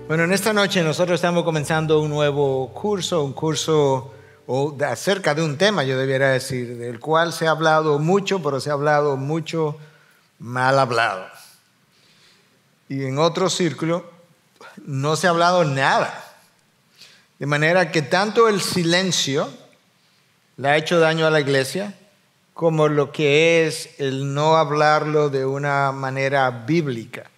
Bueno, en esta noche nosotros estamos comenzando un nuevo curso, acerca de un tema, yo debiera decir, del cual se ha hablado mucho, pero se ha hablado mucho mal hablado. Y en otro círculo no se ha hablado nada. De manera que tanto el silencio le ha hecho daño a la iglesia, como lo que es el no hablarlo de una manera bíblica.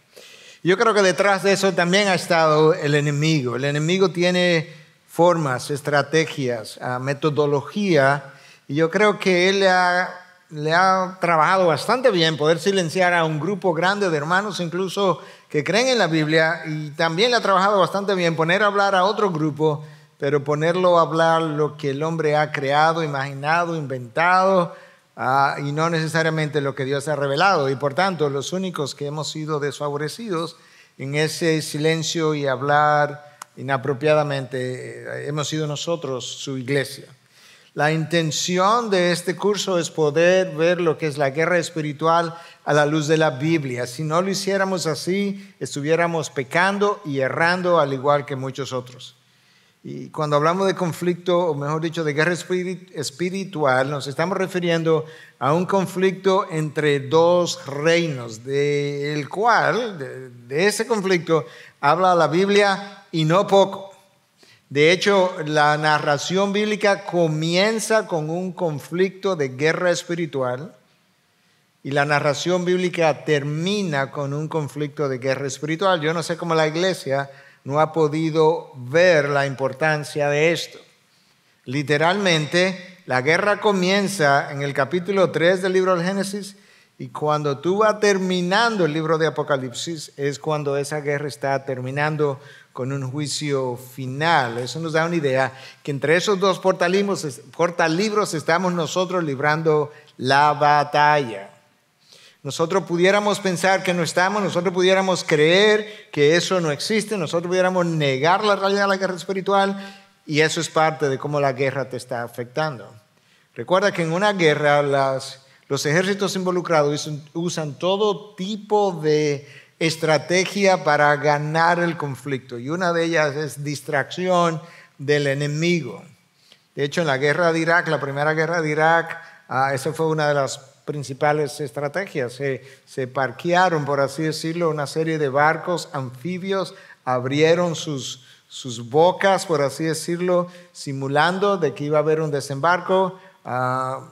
Yo creo que detrás de eso también ha estado el enemigo. El enemigo tiene formas, estrategias, metodología, y yo creo que él le ha trabajado bastante bien poder silenciar a un grupo grande de hermanos, incluso que creen en la Biblia, y también le ha trabajado bastante bien poner a hablar a otro grupo, pero ponerlo a hablar lo que el hombre ha creado, imaginado, inventado, y no necesariamente lo que Dios ha revelado. Y por tanto, los únicos que hemos sido desfavorecidos en ese silencio y hablar inapropiadamente hemos sido nosotros, su iglesia. La intención de este curso es poder ver lo que es la guerra espiritual a la luz de la Biblia. Si no lo hiciéramos así, estuviéramos pecando y errando al igual que muchos otros. Y cuando hablamos de conflicto, o mejor dicho, de guerra espiritual, nos estamos refiriendo a un conflicto entre dos reinos, del cual, de ese conflicto, habla la Biblia y no poco. De hecho, la narración bíblica comienza con un conflicto de guerra espiritual y la narración bíblica termina con un conflicto de guerra espiritual. Yo no sé cómo la iglesia no ha podido ver la importancia de esto. Literalmente, la guerra comienza en el capítulo 3 del libro del Génesis, y cuando tú vas terminando el libro de Apocalipsis es cuando esa guerra está terminando con un juicio final. Eso nos da una idea que entre esos dos portalibros estamos nosotros librando la batalla. Nosotros pudiéramos pensar que no estamos, nosotros pudiéramos creer que eso no existe, nosotros pudiéramos negar la realidad de la guerra espiritual, y eso es parte de cómo la guerra te está afectando. Recuerda que en una guerra los ejércitos involucrados usan todo tipo de estrategia para ganar el conflicto, y una de ellas es distracción del enemigo. De hecho, en la guerra de Irak, la primera guerra de Irak, esa fue una de las principales estrategias. Se parquearon, por así decirlo, una serie de barcos anfibios, abrieron sus bocas, por así decirlo, simulando de que iba a haber un desembarco.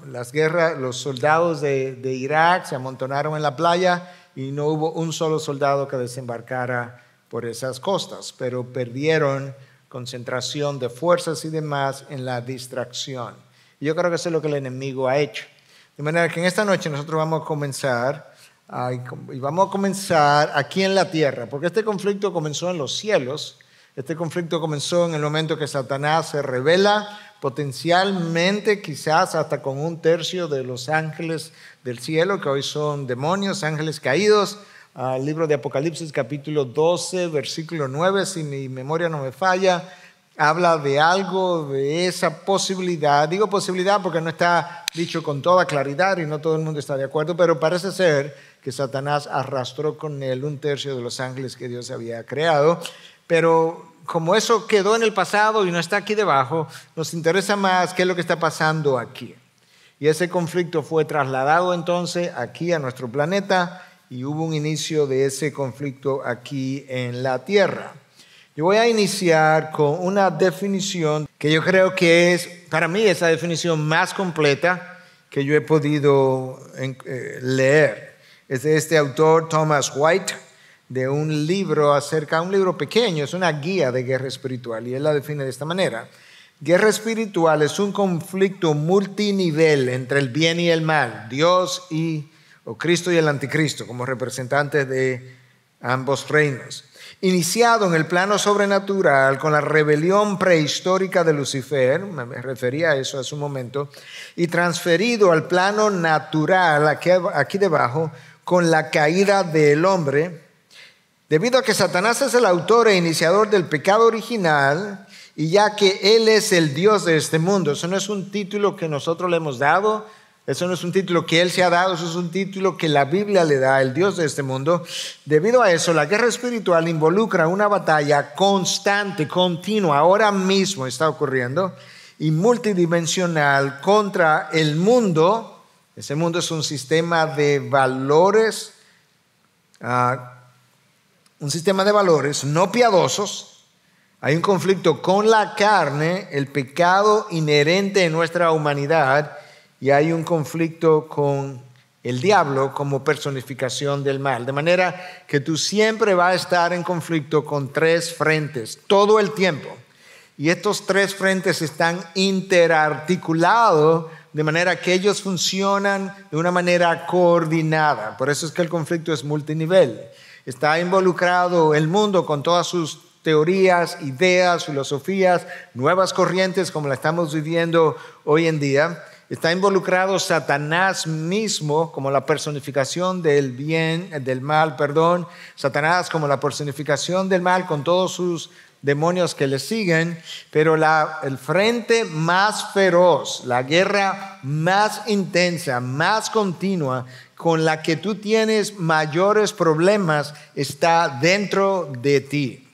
Los soldados de Irak se amontonaron en la playa y no hubo un solo soldado que desembarcara por esas costas, pero perdieron concentración de fuerzas y demás en la distracción. Yo creo que eso es lo que el enemigo ha hecho. De manera que en esta noche nosotros vamos a comenzar aquí en la tierra, porque este conflicto comenzó en los cielos. Este conflicto comenzó en el momento que Satanás se revela potencialmente, quizás hasta con 1/3 de los ángeles del cielo, que hoy son demonios, ángeles caídos. El libro de Apocalipsis capítulo 12, versículo 9, si mi memoria no me falla, habla de algo, de esa posibilidad. Digo posibilidad porque no está dicho con toda claridad y no todo el mundo está de acuerdo, pero parece ser que Satanás arrastró con él 1/3 de los ángeles que Dios había creado. Pero como eso quedó en el pasado y no está aquí debajo, nos interesa más qué es lo que está pasando aquí. Y ese conflicto fue trasladado entonces aquí a nuestro planeta, y hubo un inicio de ese conflicto aquí en la tierra. Yo voy a iniciar con una definición que yo creo que es, para mí, esa definición más completa que yo he podido leer. Es de este autor, Thomas White, de un libro un libro pequeño, es una guía de guerra espiritual, y él la define de esta manera. Guerra espiritual es un conflicto multinivel entre el bien y el mal, Dios o Cristo y el anticristo, como representantes de ambos reinos. Iniciado en el plano sobrenatural con la rebelión prehistórica de Lucifer, me refería a eso hace un momento, y transferido al plano natural, aquí debajo, con la caída del hombre, debido a que Satanás es el autor e iniciador del pecado original, y ya que Él es el Dios de este mundo. Eso no es un título que nosotros le hemos dado, eso no es un título que Él se ha dado, eso es un título que la Biblia le da, el Dios de este mundo. Debido a eso, la guerra espiritual involucra una batalla constante, continua, ahora mismo está ocurriendo, y multidimensional contra el mundo. Ese mundo es un sistema de valores, no piadosos. Hay un conflicto con la carne, el pecado inherente en nuestra humanidad, y hay un conflicto con el diablo como personificación del mal. De manera que tú siempre vas a estar en conflicto con tres frentes, todo el tiempo. Y estos tres frentes están interarticulados de manera que ellos funcionan de una manera coordinada. Por eso es que el conflicto es multinivel. Está involucrado el mundo con todas sus teorías, ideas, filosofías, nuevas corrientes como la estamos viviendo hoy en día. Está involucrado Satanás mismo como la personificación del mal. Satanás como la personificación del mal con todos sus demonios que le siguen. Pero el frente más feroz, la guerra más intensa, más continua, con la que tú tienes mayores problemas, está dentro de ti.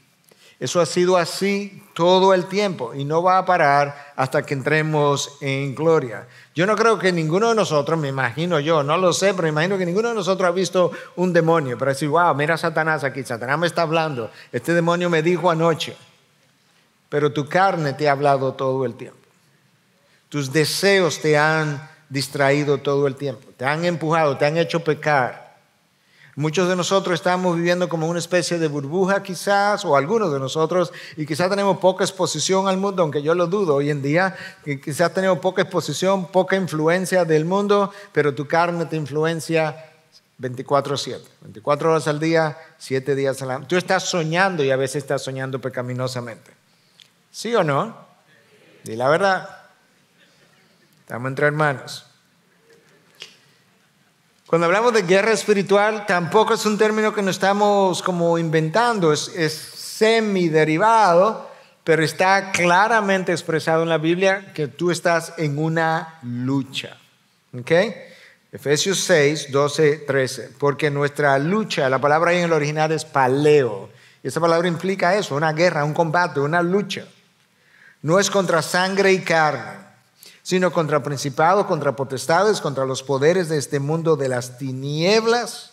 Eso ha sido así todo el tiempo y no va a parar hasta que entremos en gloria. Yo no creo que ninguno de nosotros, me imagino yo, no lo sé, pero me imagino que ninguno de nosotros ha visto un demonio para decir, wow, mira a Satanás aquí, Satanás me está hablando, este demonio me dijo anoche. Pero tu carne te ha hablado todo el tiempo. Tus deseos te han distraído todo el tiempo, te han empujado, te han hecho pecar. Muchos de nosotros estamos viviendo como una especie de burbuja quizás, o algunos de nosotros, y quizás tenemos poca exposición al mundo, aunque yo lo dudo hoy en día, que quizás tenemos poca exposición, poca influencia del mundo, pero tu carne te influencia 24/7, 24 horas al día, 7 días a la semana. Tú estás soñando y a veces estás soñando pecaminosamente. ¿Sí o no? Di la verdad. Estamos entre hermanos. Cuando hablamos de guerra espiritual, tampoco es un término que nos estamos como inventando, es semiderivado, pero está claramente expresado en la Biblia que tú estás en una lucha. ¿Ok? Efesios 6, 12, 13. Porque nuestra lucha, la palabra ahí en el original es paleo. Y esa palabra implica eso, una guerra, un combate, una lucha. No es contra sangre y carne, sino contra principados, contra potestades, contra los poderes de este mundo de las tinieblas,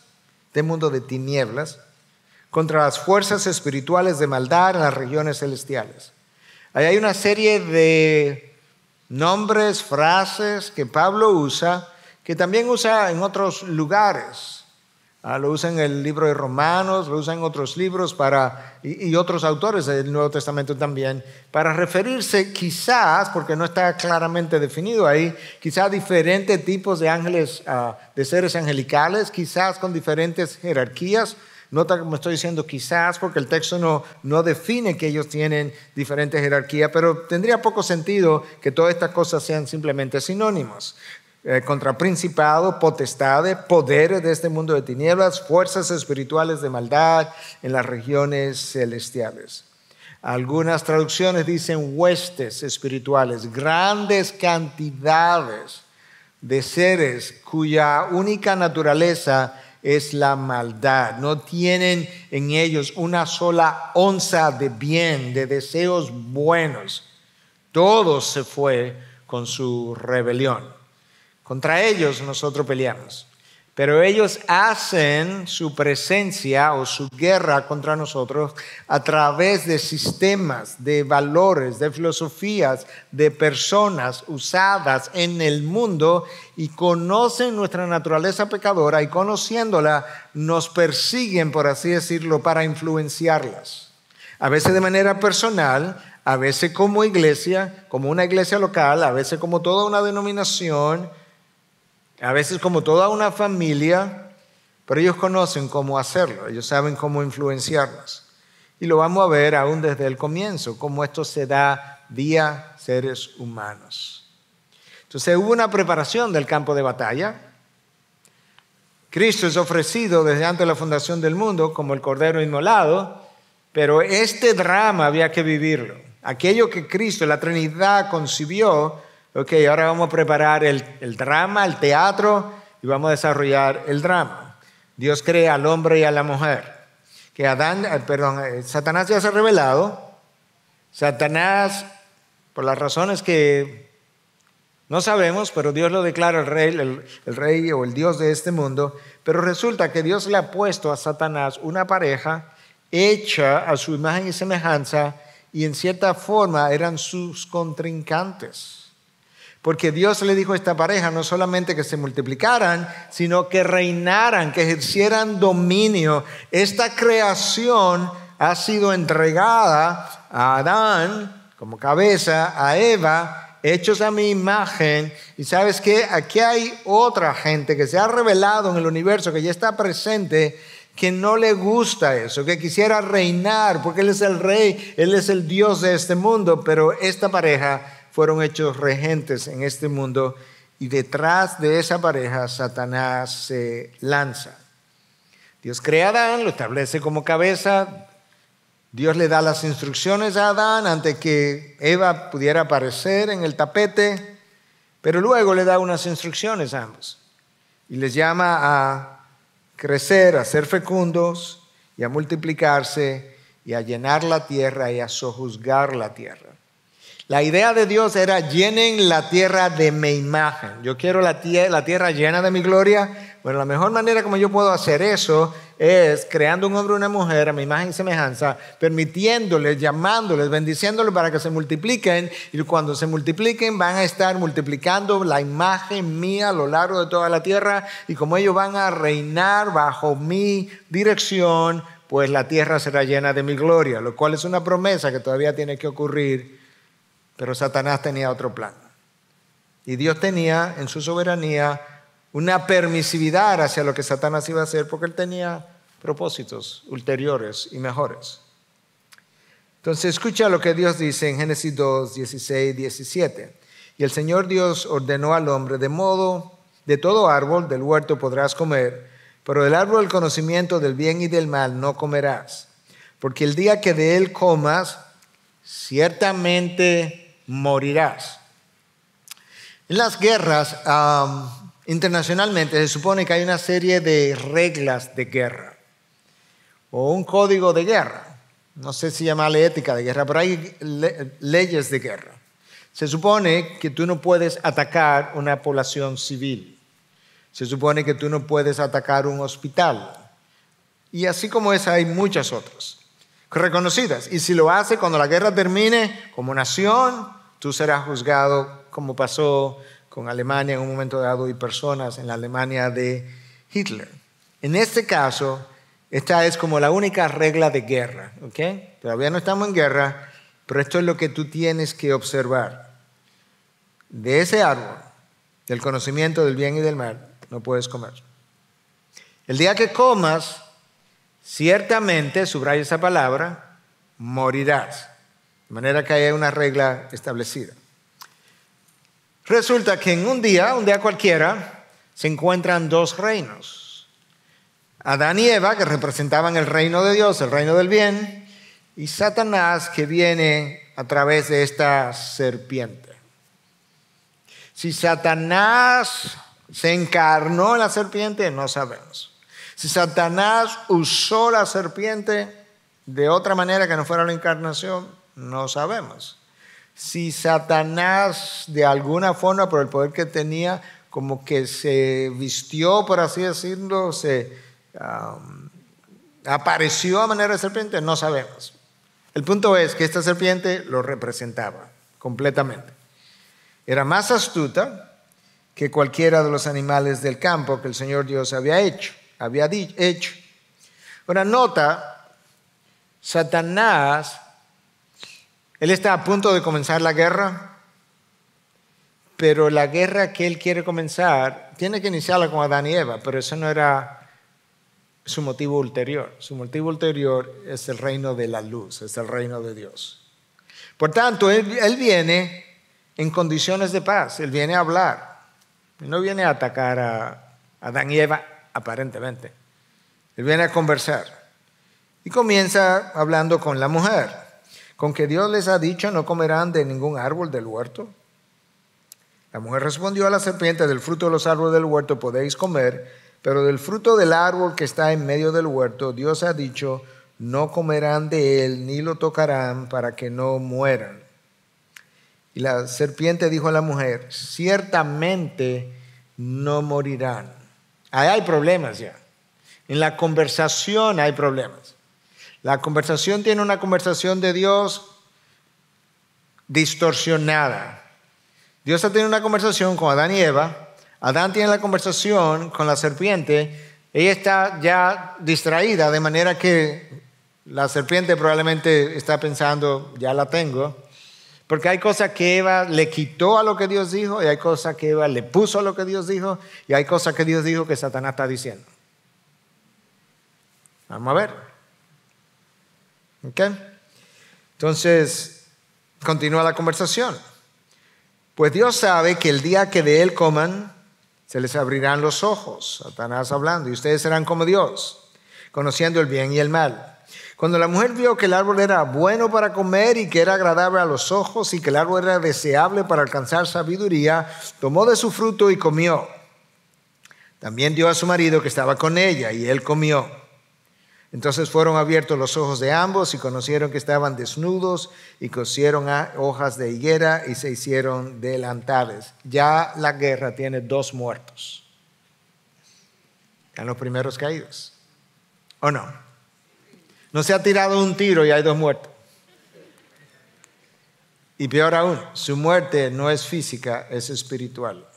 contra las fuerzas espirituales de maldad en las regiones celestiales. Ahí hay una serie de nombres, frases que Pablo usa, que también usa en otros lugares. Lo usa en el libro de Romanos, lo usa en otros libros y otros autores del Nuevo Testamento también, para referirse quizás, porque no está claramente definido ahí, quizás a diferentes tipos de ángeles, de seres angelicales, quizás con diferentes jerarquías. Nota que me estoy diciendo quizás, porque el texto no define que ellos tienen diferentes jerarquías, pero tendría poco sentido que todas estas cosas sean simplemente sinónimos. Contra principados, potestades, poderes de este mundo de tinieblas, fuerzas espirituales de maldad en las regiones celestiales. Algunas traducciones dicen huestes espirituales, grandes cantidades de seres cuya única naturaleza es la maldad. No tienen en ellos una sola onza de bien, de deseos buenos. Todo se fue con su rebelión. Contra ellos nosotros peleamos, pero ellos hacen su presencia o su guerra contra nosotros a través de sistemas, de valores, de filosofías, de personas usadas en el mundo y conocen nuestra naturaleza pecadora y conociéndola nos persiguen, por así decirlo, para influenciarlas. A veces de manera personal, a veces como iglesia, como una iglesia local, a veces como toda una denominación, a veces como toda una familia, pero ellos conocen cómo hacerlo, ellos saben cómo influenciarnos. Y lo vamos a ver aún desde el comienzo, cómo esto se da vía seres humanos. Entonces hubo una preparación del campo de batalla. Cristo es ofrecido desde antes de la fundación del mundo como el Cordero Inmolado, pero este drama había que vivirlo. Aquello que Cristo, la Trinidad, concibió, ok, ahora vamos a preparar el drama, el teatro, y vamos a desarrollar el drama. Dios crea al hombre y a la mujer. Satanás ya se ha revelado. Satanás, por las razones que no sabemos, pero Dios lo declara el rey o el Dios de este mundo. Pero resulta que Dios le ha puesto a Satanás una pareja hecha a su imagen y semejanza, y en cierta forma eran sus contrincantes. Porque Dios le dijo a esta pareja no solamente que se multiplicaran, sino que reinaran, que ejercieran dominio. Esta creación ha sido entregada a Adán como cabeza, a Eva, hechos a mi imagen. Y ¿sabes qué? Aquí hay otra gente que se ha revelado en el universo, que ya está presente, que no le gusta eso, que quisiera reinar, porque Él es el rey, Él es el Dios de este mundo, pero esta pareja fueron hechos regentes en este mundo, y detrás de esa pareja Satanás se lanza. Dios crea a Adán, lo establece como cabeza. Dios le da las instrucciones a Adán antes que Eva pudiera aparecer en el tapete, pero luego le da unas instrucciones a ambos y les llama a crecer, a ser fecundos y a multiplicarse y a llenar la tierra y a sojuzgar la tierra. La idea de Dios era: llenen la tierra de mi imagen. Yo quiero la tierra llena de mi gloria. Bueno, la mejor manera como yo puedo hacer eso es creando un hombre y una mujer a mi imagen y semejanza, permitiéndoles, llamándoles, bendiciéndoles para que se multipliquen, y cuando se multipliquen van a estar multiplicando la imagen mía a lo largo de toda la tierra, y como ellos van a reinar bajo mi dirección, pues la tierra será llena de mi gloria, lo cual es una promesa que todavía tiene que ocurrir. Pero Satanás tenía otro plan. Y Dios tenía en su soberanía una permisividad hacia lo que Satanás iba a hacer, porque él tenía propósitos ulteriores y mejores. Entonces escucha lo que Dios dice en Génesis 2, 16, 17. Y el Señor Dios ordenó al hombre: de modo, de todo árbol del huerto podrás comer, pero del árbol del conocimiento del bien y del mal no comerás, porque el día que de él comas, ciertamente morirás. En las guerras internacionalmente se supone que hay una serie de reglas de guerra o un código de guerra. No sé si llamarle ética de guerra, pero hay leyes de guerra. Se supone que tú no puedes atacar una población civil. Se supone que tú no puedes atacar un hospital. Y así como esa hay muchas otras reconocidas. Y si lo hace, cuando la guerra termine, como nación, tú serás juzgado, como pasó con Alemania en un momento dado y personas en la Alemania de Hitler. En este caso, esta es como la única regla de guerra, ¿ok? Todavía no estamos en guerra, pero esto es lo que tú tienes que observar. De ese árbol, del conocimiento del bien y del mal, no puedes comer. El día que comas, ciertamente, subraya esa palabra, morirás. De manera que hay una regla establecida. Resulta que en un día cualquiera, se encuentran dos reinos. Adán y Eva, que representaban el reino de Dios, el reino del bien, y Satanás, que viene a través de esta serpiente. Si Satanás se encarnó en la serpiente, no sabemos. Si Satanás usó la serpiente de otra manera que no fuera la encarnación, no sabemos. Si Satanás de alguna forma, por el poder que tenía, como que se vistió, por así decirlo, se apareció a manera de serpiente, no sabemos. El punto es que esta serpiente lo representaba completamente. Era más astuta que cualquiera de los animales del campo que el Señor Dios había hecho. Ahora nota, Satanás, él está a punto de comenzar la guerra, pero la guerra que él quiere comenzar tiene que iniciarla con Adán y Eva, pero eso no era su motivo ulterior. Su motivo ulterior es el reino de la luz, es el reino de Dios. Por tanto, él viene en condiciones de paz, él viene a hablar. Él no viene a atacar a Adán y Eva, aparentemente. Él viene a conversar. Y comienza hablando con la mujer. ¿Con que Dios les ha dicho no comerán de ningún árbol del huerto? La mujer respondió a la serpiente: del fruto de los árboles del huerto podéis comer, pero del fruto del árbol que está en medio del huerto, Dios ha dicho, no comerán de él ni lo tocarán para que no mueran. Y la serpiente dijo a la mujer: ciertamente no morirán. Ahí hay problemas ya. En la conversación hay problemas. La conversación tiene una conversación de Dios distorsionada. Dios ha tenido una conversación con Adán y Eva. Adán tiene la conversación con la serpiente. Ella está ya distraída, de manera que la serpiente probablemente está pensando, ya la tengo. Porque hay cosas que Eva le quitó a lo que Dios dijo, y hay cosas que Eva le puso a lo que Dios dijo, y hay cosas que Dios dijo que Satanás está diciendo. Vamos a ver. ¿Ok? Entonces, continúa la conversación. Pues Dios sabe que el día que de él coman, se les abrirán los ojos. Satanás hablando. Y ustedes serán como Dios, conociendo el bien y el mal. Cuando la mujer vio que el árbol era bueno para comer y que era agradable a los ojos y que el árbol era deseable para alcanzar sabiduría, tomó de su fruto y comió. También dio a su marido que estaba con ella y él comió. Entonces fueron abiertos los ojos de ambos y conocieron que estaban desnudos y cosieron hojas de higuera y se hicieron delantales. Ya la guerra tiene 2 muertos. Están los primeros caídos. ¿O no? No se ha tirado un tiro y hay 2 muertos. Y peor aún, su muerte no es física, es espiritual.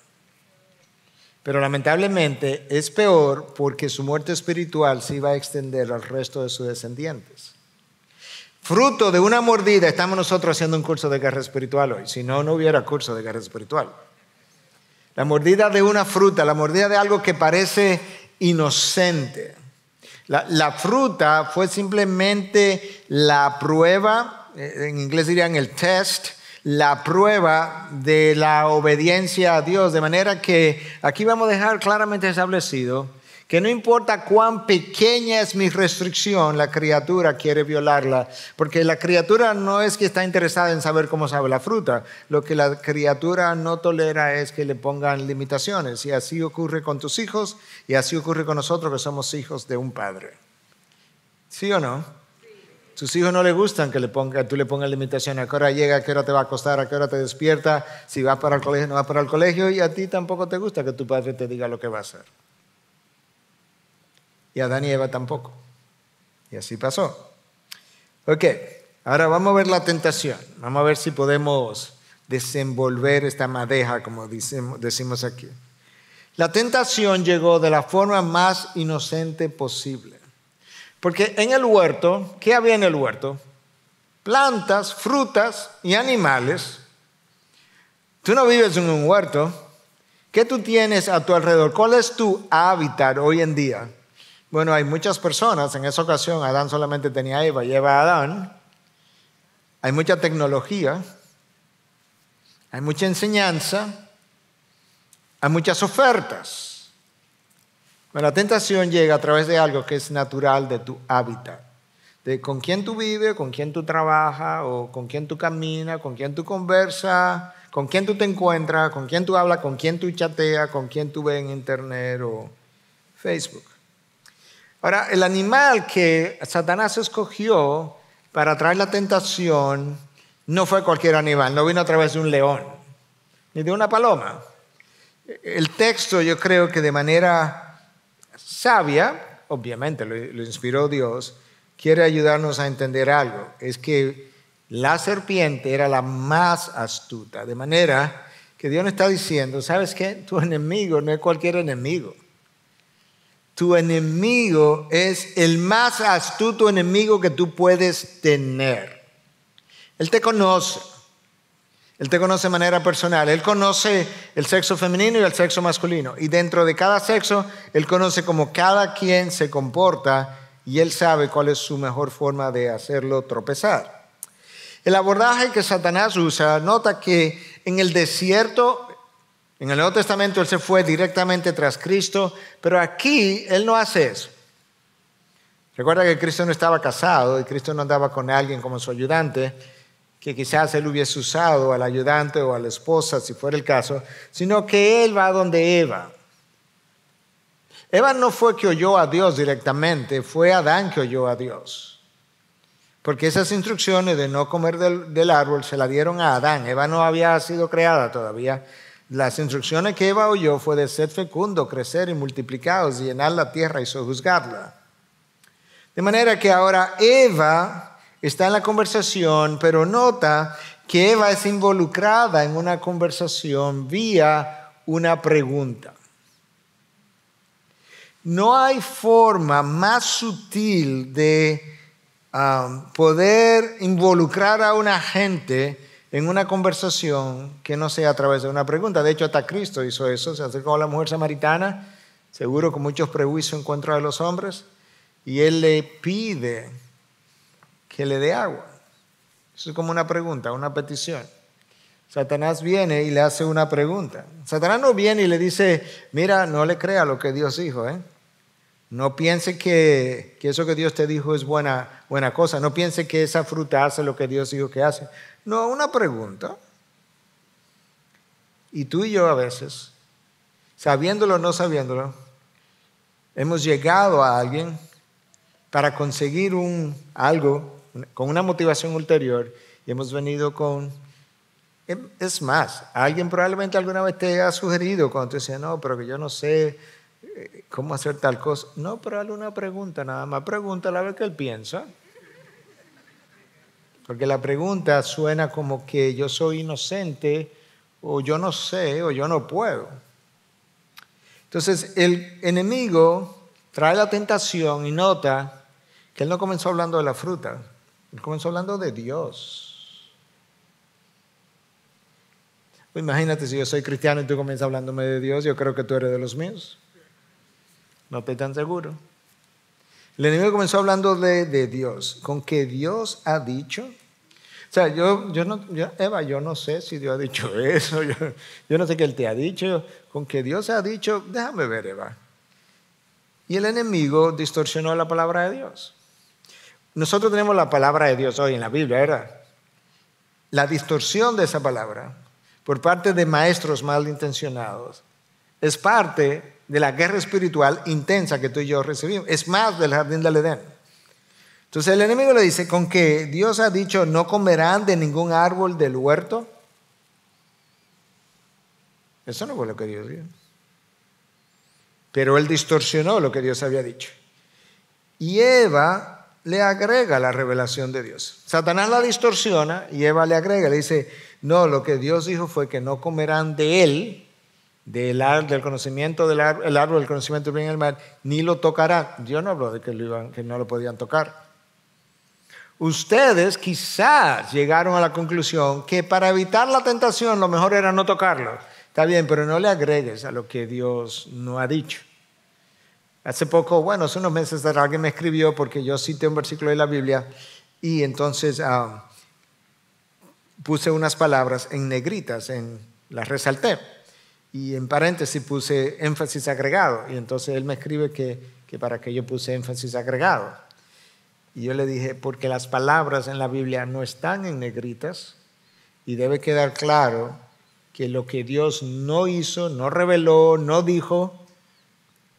Pero lamentablemente es peor porque su muerte espiritual se iba a extender al resto de sus descendientes. Fruto de una mordida, estamos nosotros haciendo un curso de guerra espiritual hoy. Si no, no hubiera curso de guerra espiritual. La mordida de una fruta, la mordida de algo que parece inocente. La fruta fue simplemente la prueba, en inglés dirían el test, la prueba de la obediencia a Dios. De manera que aquí vamos a dejar claramente establecido que no importa cuán pequeña es mi restricción, la criatura quiere violarla, porque la criatura no es que está interesada en saber cómo sabe la fruta. Lo que la criatura no tolera es que le pongan limitaciones, y así ocurre con tus hijos y así ocurre con nosotros que somos hijos de un padre. ¿Sí o no? Tus hijos no les gustan que tú le pongas limitaciones. ¿A qué hora llega? ¿A qué hora te va a acostar? ¿A qué hora te despierta? Si vas para el colegio, no vas para el colegio. Y a ti tampoco te gusta que tu padre te diga lo que va a hacer. Y a Adán y Eva tampoco. Y así pasó. Ok, ahora vamos a ver la tentación. Vamos a ver si podemos desenvolver esta madeja, como decimos aquí. La tentación llegó de la forma más inocente posible. Porque en el huerto, ¿qué había en el huerto? Plantas, frutas y animales. Tú no vives en un huerto. ¿Qué tú tienes a tu alrededor? ¿Cuál es tu hábitat hoy en día? Bueno, hay muchas personas. En esa ocasión Adán solamente tenía a Eva y Eva a Adán. Hay mucha tecnología. Hay mucha enseñanza. Hay muchas ofertas. Bueno, la tentación llega a través de algo que es natural de tu hábitat, de con quién tú vives, con quién tú trabajas, o con quién tú caminas, con quién tú conversas, con quién tú te encuentras, con quién tú hablas, con quién tú chateas, con quién tú ves en internet o Facebook. Ahora, el animal que Satanás escogió para traer la tentación no fue cualquier animal, no vino a través de un león, ni de una paloma. El texto, yo creo que de manera sabia, obviamente lo inspiró Dios, quiere ayudarnos a entender algo. Es que la serpiente era la más astuta, de manera que Dios nos está diciendo, ¿sabes qué? Tu enemigo no es cualquier enemigo. Tu enemigo es el más astuto enemigo que tú puedes tener. Él te conoce. Él te conoce de manera personal. Él conoce el sexo femenino y el sexo masculino. Y dentro de cada sexo, Él conoce cómo cada quien se comporta y Él sabe cuál es su mejor forma de hacerlo tropezar. El abordaje que Satanás usa, nota que en el desierto, en el Nuevo Testamento, Él se fue directamente tras Cristo, pero aquí Él no hace eso. Recuerda que Cristo no estaba casado y Cristo no andaba con alguien como su ayudante, que quizás Él hubiese usado al ayudante o a la esposa, si fuera el caso, sino que Él va donde Eva. Eva no fue que oyó a Dios directamente, fue Adán que oyó a Dios. Porque esas instrucciones de no comer del árbol se las dieron a Adán. Eva no había sido creada todavía. Las instrucciones que Eva oyó fue de ser fecundo, crecer y multiplicados, llenar la tierra y sojuzgarla. De manera que ahora Eva está en la conversación, pero nota que Eva es involucrada en una conversación vía una pregunta. No hay forma más sutil de poder involucrar a una gente en una conversación que no sea a través de una pregunta. De hecho, hasta Cristo hizo eso. Se acercó a la mujer samaritana, seguro con muchos prejuicios en contra de los hombres, y Él le pide que le dé agua. Eso es como una pregunta, una petición. Satanás viene y le hace una pregunta. Satanás no viene y le dice, mira, no le crea lo que Dios dijo, No piense que eso que Dios te dijo es buena cosa. No piense que esa fruta hace lo que Dios dijo que hace. No, una pregunta. Y tú y yo a veces, sabiéndolo o no sabiéndolo, hemos llegado a alguien para conseguir algo con una motivación ulterior y hemos venido con... Es más, alguien probablemente alguna vez te ha sugerido cuando te decía, no, pero que yo no sé cómo hacer tal cosa. No, pero hazle una pregunta nada más. Pregúntale a ver qué él piensa. Porque la pregunta suena como que yo soy inocente o yo no sé o yo no puedo. Entonces el enemigo trae la tentación y nota que él no comenzó hablando de la fruta. Él comenzó hablando de Dios. Pues imagínate si yo soy cristiano y tú comienzas hablándome de Dios, yo creo que tú eres de los míos. No estoy tan seguro. El enemigo comenzó hablando de Dios, con que Dios ha dicho. O sea, Eva, yo no sé si Dios ha dicho eso, yo no sé qué Él te ha dicho, con que Dios ha dicho, déjame ver, Eva. Y el enemigo distorsionó la palabra de Dios. Nosotros tenemos la palabra de Dios hoy en la Biblia, ¿verdad? La distorsión de esa palabra por parte de maestros malintencionados es parte de la guerra espiritual intensa que tú y yo recibimos. Es más del jardín del Edén. Entonces el enemigo le dice, con que Dios ha dicho, no comerán de ningún árbol del huerto. Eso no fue lo que Dios dijo. Pero él distorsionó lo que Dios había dicho. Y Eva le agrega la revelación de Dios. Satanás la distorsiona y Eva le agrega, le dice, no, lo que Dios dijo fue que no comerán de él, del conocimiento el árbol del conocimiento del bien y el mal, ni lo tocarán. Dios no habló de que no lo podían tocar. Ustedes quizás llegaron a la conclusión que para evitar la tentación lo mejor era no tocarlo. Está bien, pero no le agregues a lo que Dios no ha dicho. Hace poco, hace unos meses alguien me escribió porque yo cité un versículo de la Biblia y entonces puse unas palabras en negritas, las resalté y en paréntesis puse énfasis agregado y entonces él me escribe que para qué yo puse énfasis agregado. Y yo le dije, porque las palabras en la Biblia no están en negritas y debe quedar claro que lo que Dios no hizo, no reveló, no dijo,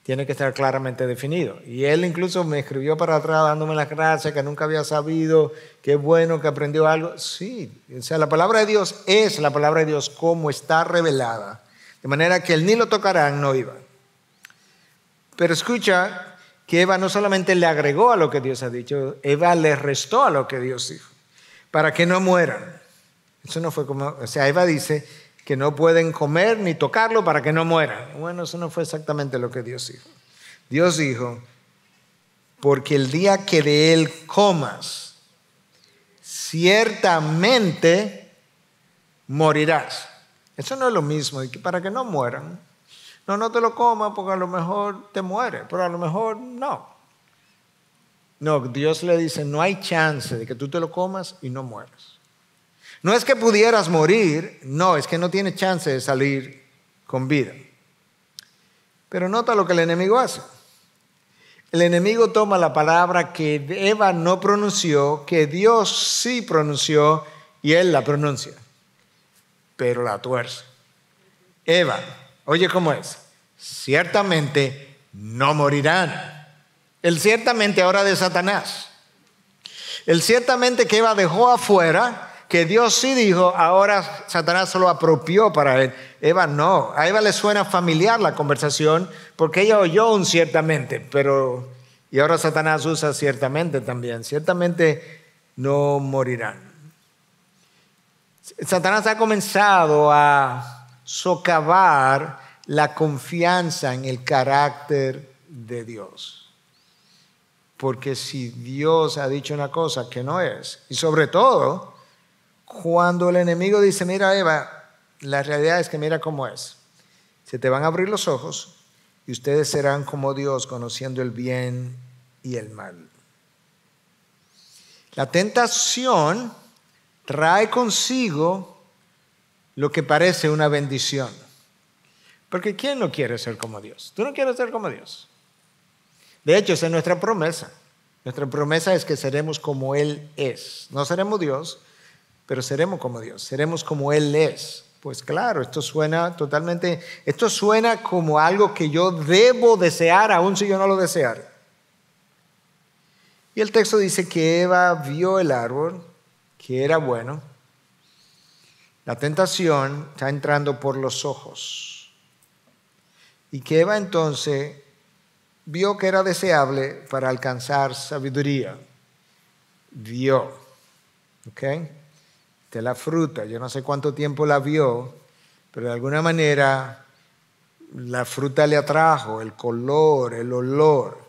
tiene que estar claramente definido. Y él incluso me escribió para atrás dándome las gracias, que nunca había sabido, qué bueno que aprendió algo. Sí, o sea, la palabra de Dios es la palabra de Dios como está revelada. De manera que el ni lo tocarán no iba. Pero escucha que Eva no solamente le agregó a lo que Dios ha dicho, Eva le restó a lo que Dios dijo, para que no mueran. Eso no fue como, o sea, Eva dice que no pueden comer ni tocarlo para que no mueran. Bueno, eso no fue exactamente lo que Dios dijo. Dios dijo, porque el día que de él comas, ciertamente morirás. Eso no es lo mismo, y que para que no mueran. No, no te lo comas porque a lo mejor te muere, pero a lo mejor no. No, Dios le dice, no hay chance de que tú te lo comas y no mueras. No es que pudieras morir, no, es que no tienes chance de salir con vida. Pero nota lo que el enemigo hace. El enemigo toma la palabra que Eva no pronunció, que Dios sí pronunció, y él la pronuncia, pero la tuerce. Eva, oye cómo es, ciertamente no morirán. El ciertamente ahora de Satanás. El ciertamente que Eva dejó afuera, que Dios sí dijo, ahora Satanás se lo apropió para él. Eva no. A Eva le suena familiar la conversación porque ella oyó un ciertamente, pero y ahora Satanás usa ciertamente también. Ciertamente no morirán. Satanás ha comenzado a socavar la confianza en el carácter de Dios. Porque si Dios ha dicho una cosa que no es, y sobre todo cuando el enemigo dice, mira Eva, la realidad es que mira cómo es. Se te van a abrir los ojos y ustedes serán como Dios, conociendo el bien y el mal. La tentación trae consigo lo que parece una bendición. Porque ¿quién no quiere ser como Dios? ¿Tú no quieres ser como Dios? De hecho, esa es nuestra promesa. Nuestra promesa es que seremos como Él es. No seremos Dios, pero seremos como Dios. Seremos como Él es. Pues claro, esto suena como algo que yo debo desear, aun si yo no lo deseara. Y el texto dice que Eva vio el árbol, que era bueno. La tentación está entrando por los ojos. Y que Eva entonces vio que era deseable para alcanzar sabiduría. Vio. ¿Ok? De la fruta. Yo no sé cuánto tiempo la vio, pero de alguna manera la fruta le atrajo, el color, el olor.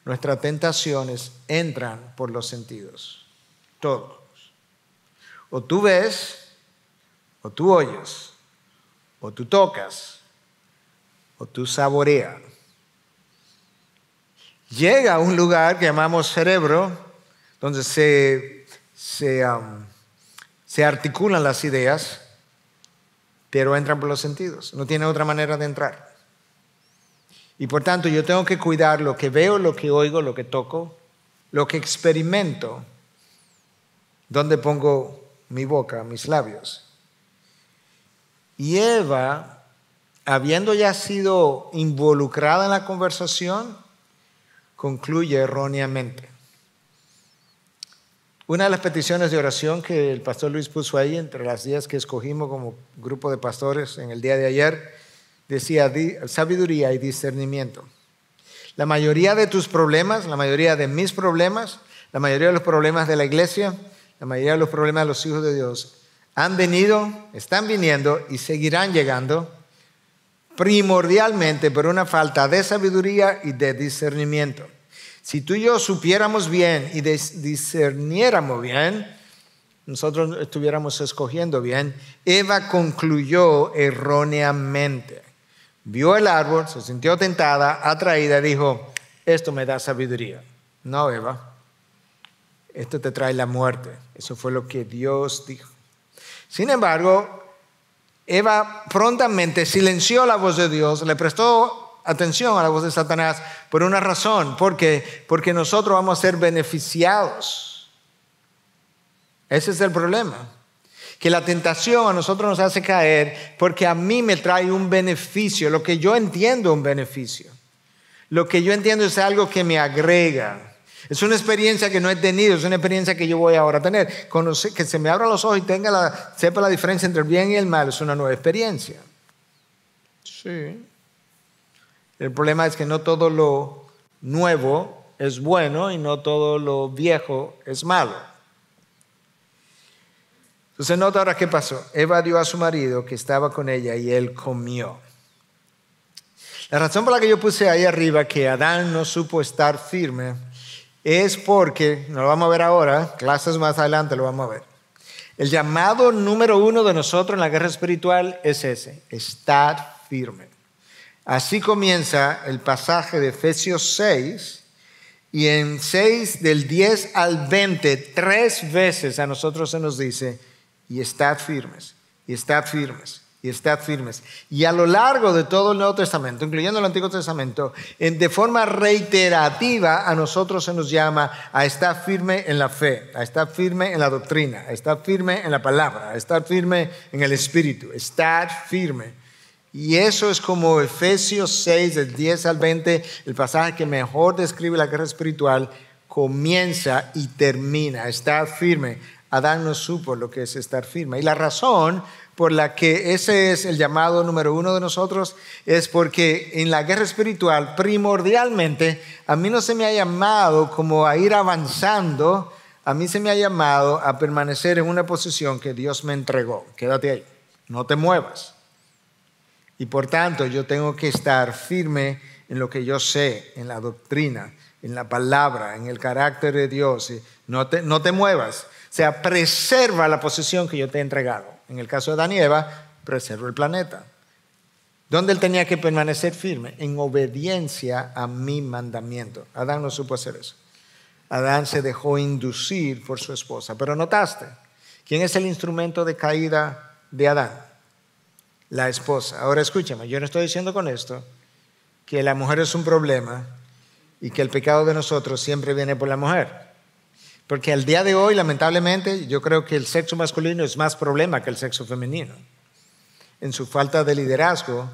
Nuestras tentaciones entran por los sentidos. Todos. O tú ves, o tú oyes, o tú tocas, o tú saboreas. Llega a un lugar que llamamos cerebro, donde se articulan las ideas, pero entran por los sentidos. No tiene otra manera de entrar. Y por tanto, yo tengo que cuidar lo que veo, lo que oigo, lo que toco, lo que experimento, donde pongo mi boca, mis labios. Y Eva, habiendo ya sido involucrada en la conversación, concluye erróneamente. Una de las peticiones de oración que el pastor Luis puso ahí entre las 10 que escogimos como grupo de pastores en el día de ayer, decía sabiduría y discernimiento. La mayoría de tus problemas, la mayoría de mis problemas, la mayoría de los problemas de la iglesia, la mayoría de los problemas de los hijos de Dios han venido, están viniendo y seguirán llegando primordialmente por una falta de sabiduría y de discernimiento. Si tú y yo supiéramos bien y discerniéramos bien, nosotros estuviéramos escogiendo bien. Eva concluyó erróneamente. Vio el árbol, se sintió tentada, atraída, dijo, esto me da sabiduría. No, Eva, esto te trae la muerte. Eso fue lo que Dios dijo. Sin embargo, Eva prontamente silenció la voz de Dios, le prestó atención a la voz de Satanás por una razón, porque nosotros vamos a ser beneficiados. Ese es el problema, que la tentación a nosotros nos hace caer porque a mí me trae un beneficio, lo que yo entiendo un beneficio. Lo que yo entiendo es algo que me agrega. Es una experiencia que no he tenido, es una experiencia que yo voy ahora a tener. Que se me abran los ojos y sepa la diferencia entre el bien y el mal, es una nueva experiencia. Sí. El problema es que no todo lo nuevo es bueno y no todo lo viejo es malo. Entonces nota ahora qué pasó. Eva dio a su marido que estaba con ella y él comió. La razón por la que yo puse ahí arriba que Adán no supo estar firme es porque, no lo vamos a ver ahora, clases más adelante lo vamos a ver. El llamado número uno de nosotros en la guerra espiritual es ese: estad firme. Así comienza el pasaje de Efesios 6, y en 6 del 10 al 20, 3 veces a nosotros se nos dice: y estad firmes, y estad firmes, y estad firmes. Y a lo largo de todo el Nuevo Testamento, incluyendo el Antiguo Testamento, de forma reiterativa a nosotros se nos llama a estar firme en la fe, a estar firme en la doctrina, a estar firme en la palabra, a estar firme en el Espíritu, estar firme. Y eso es como Efesios 6, del 10 al 20, el pasaje que mejor describe la guerra espiritual, comienza y termina. Estar firme. Adán no supo lo que es estar firme. Y la razón por la que ese es el llamado número uno de nosotros es porque en la guerra espiritual, primordialmente, a mí no se me ha llamado como a ir avanzando, a mí se me ha llamado a permanecer en una posición que Dios me entregó. Quédate ahí, no te muevas. Y por tanto yo tengo que estar firme en lo que yo sé, en la doctrina, en la palabra, en el carácter de Dios. No te muevas. O sea, preserva la posición que yo te he entregado. En el caso de Adán y Eva, preserva el planeta. ¿Dónde él tenía que permanecer firme? En obediencia a mi mandamiento. Adán no supo hacer eso. Adán se dejó inducir por su esposa. Pero notaste, ¿quién es el instrumento de caída de Adán? La esposa. Ahora escúchame, yo no estoy diciendo con esto que la mujer es un problema y que el pecado de nosotros siempre viene por la mujer. Porque al día de hoy, lamentablemente, yo creo que el sexo masculino es más problema que el sexo femenino, en su falta de liderazgo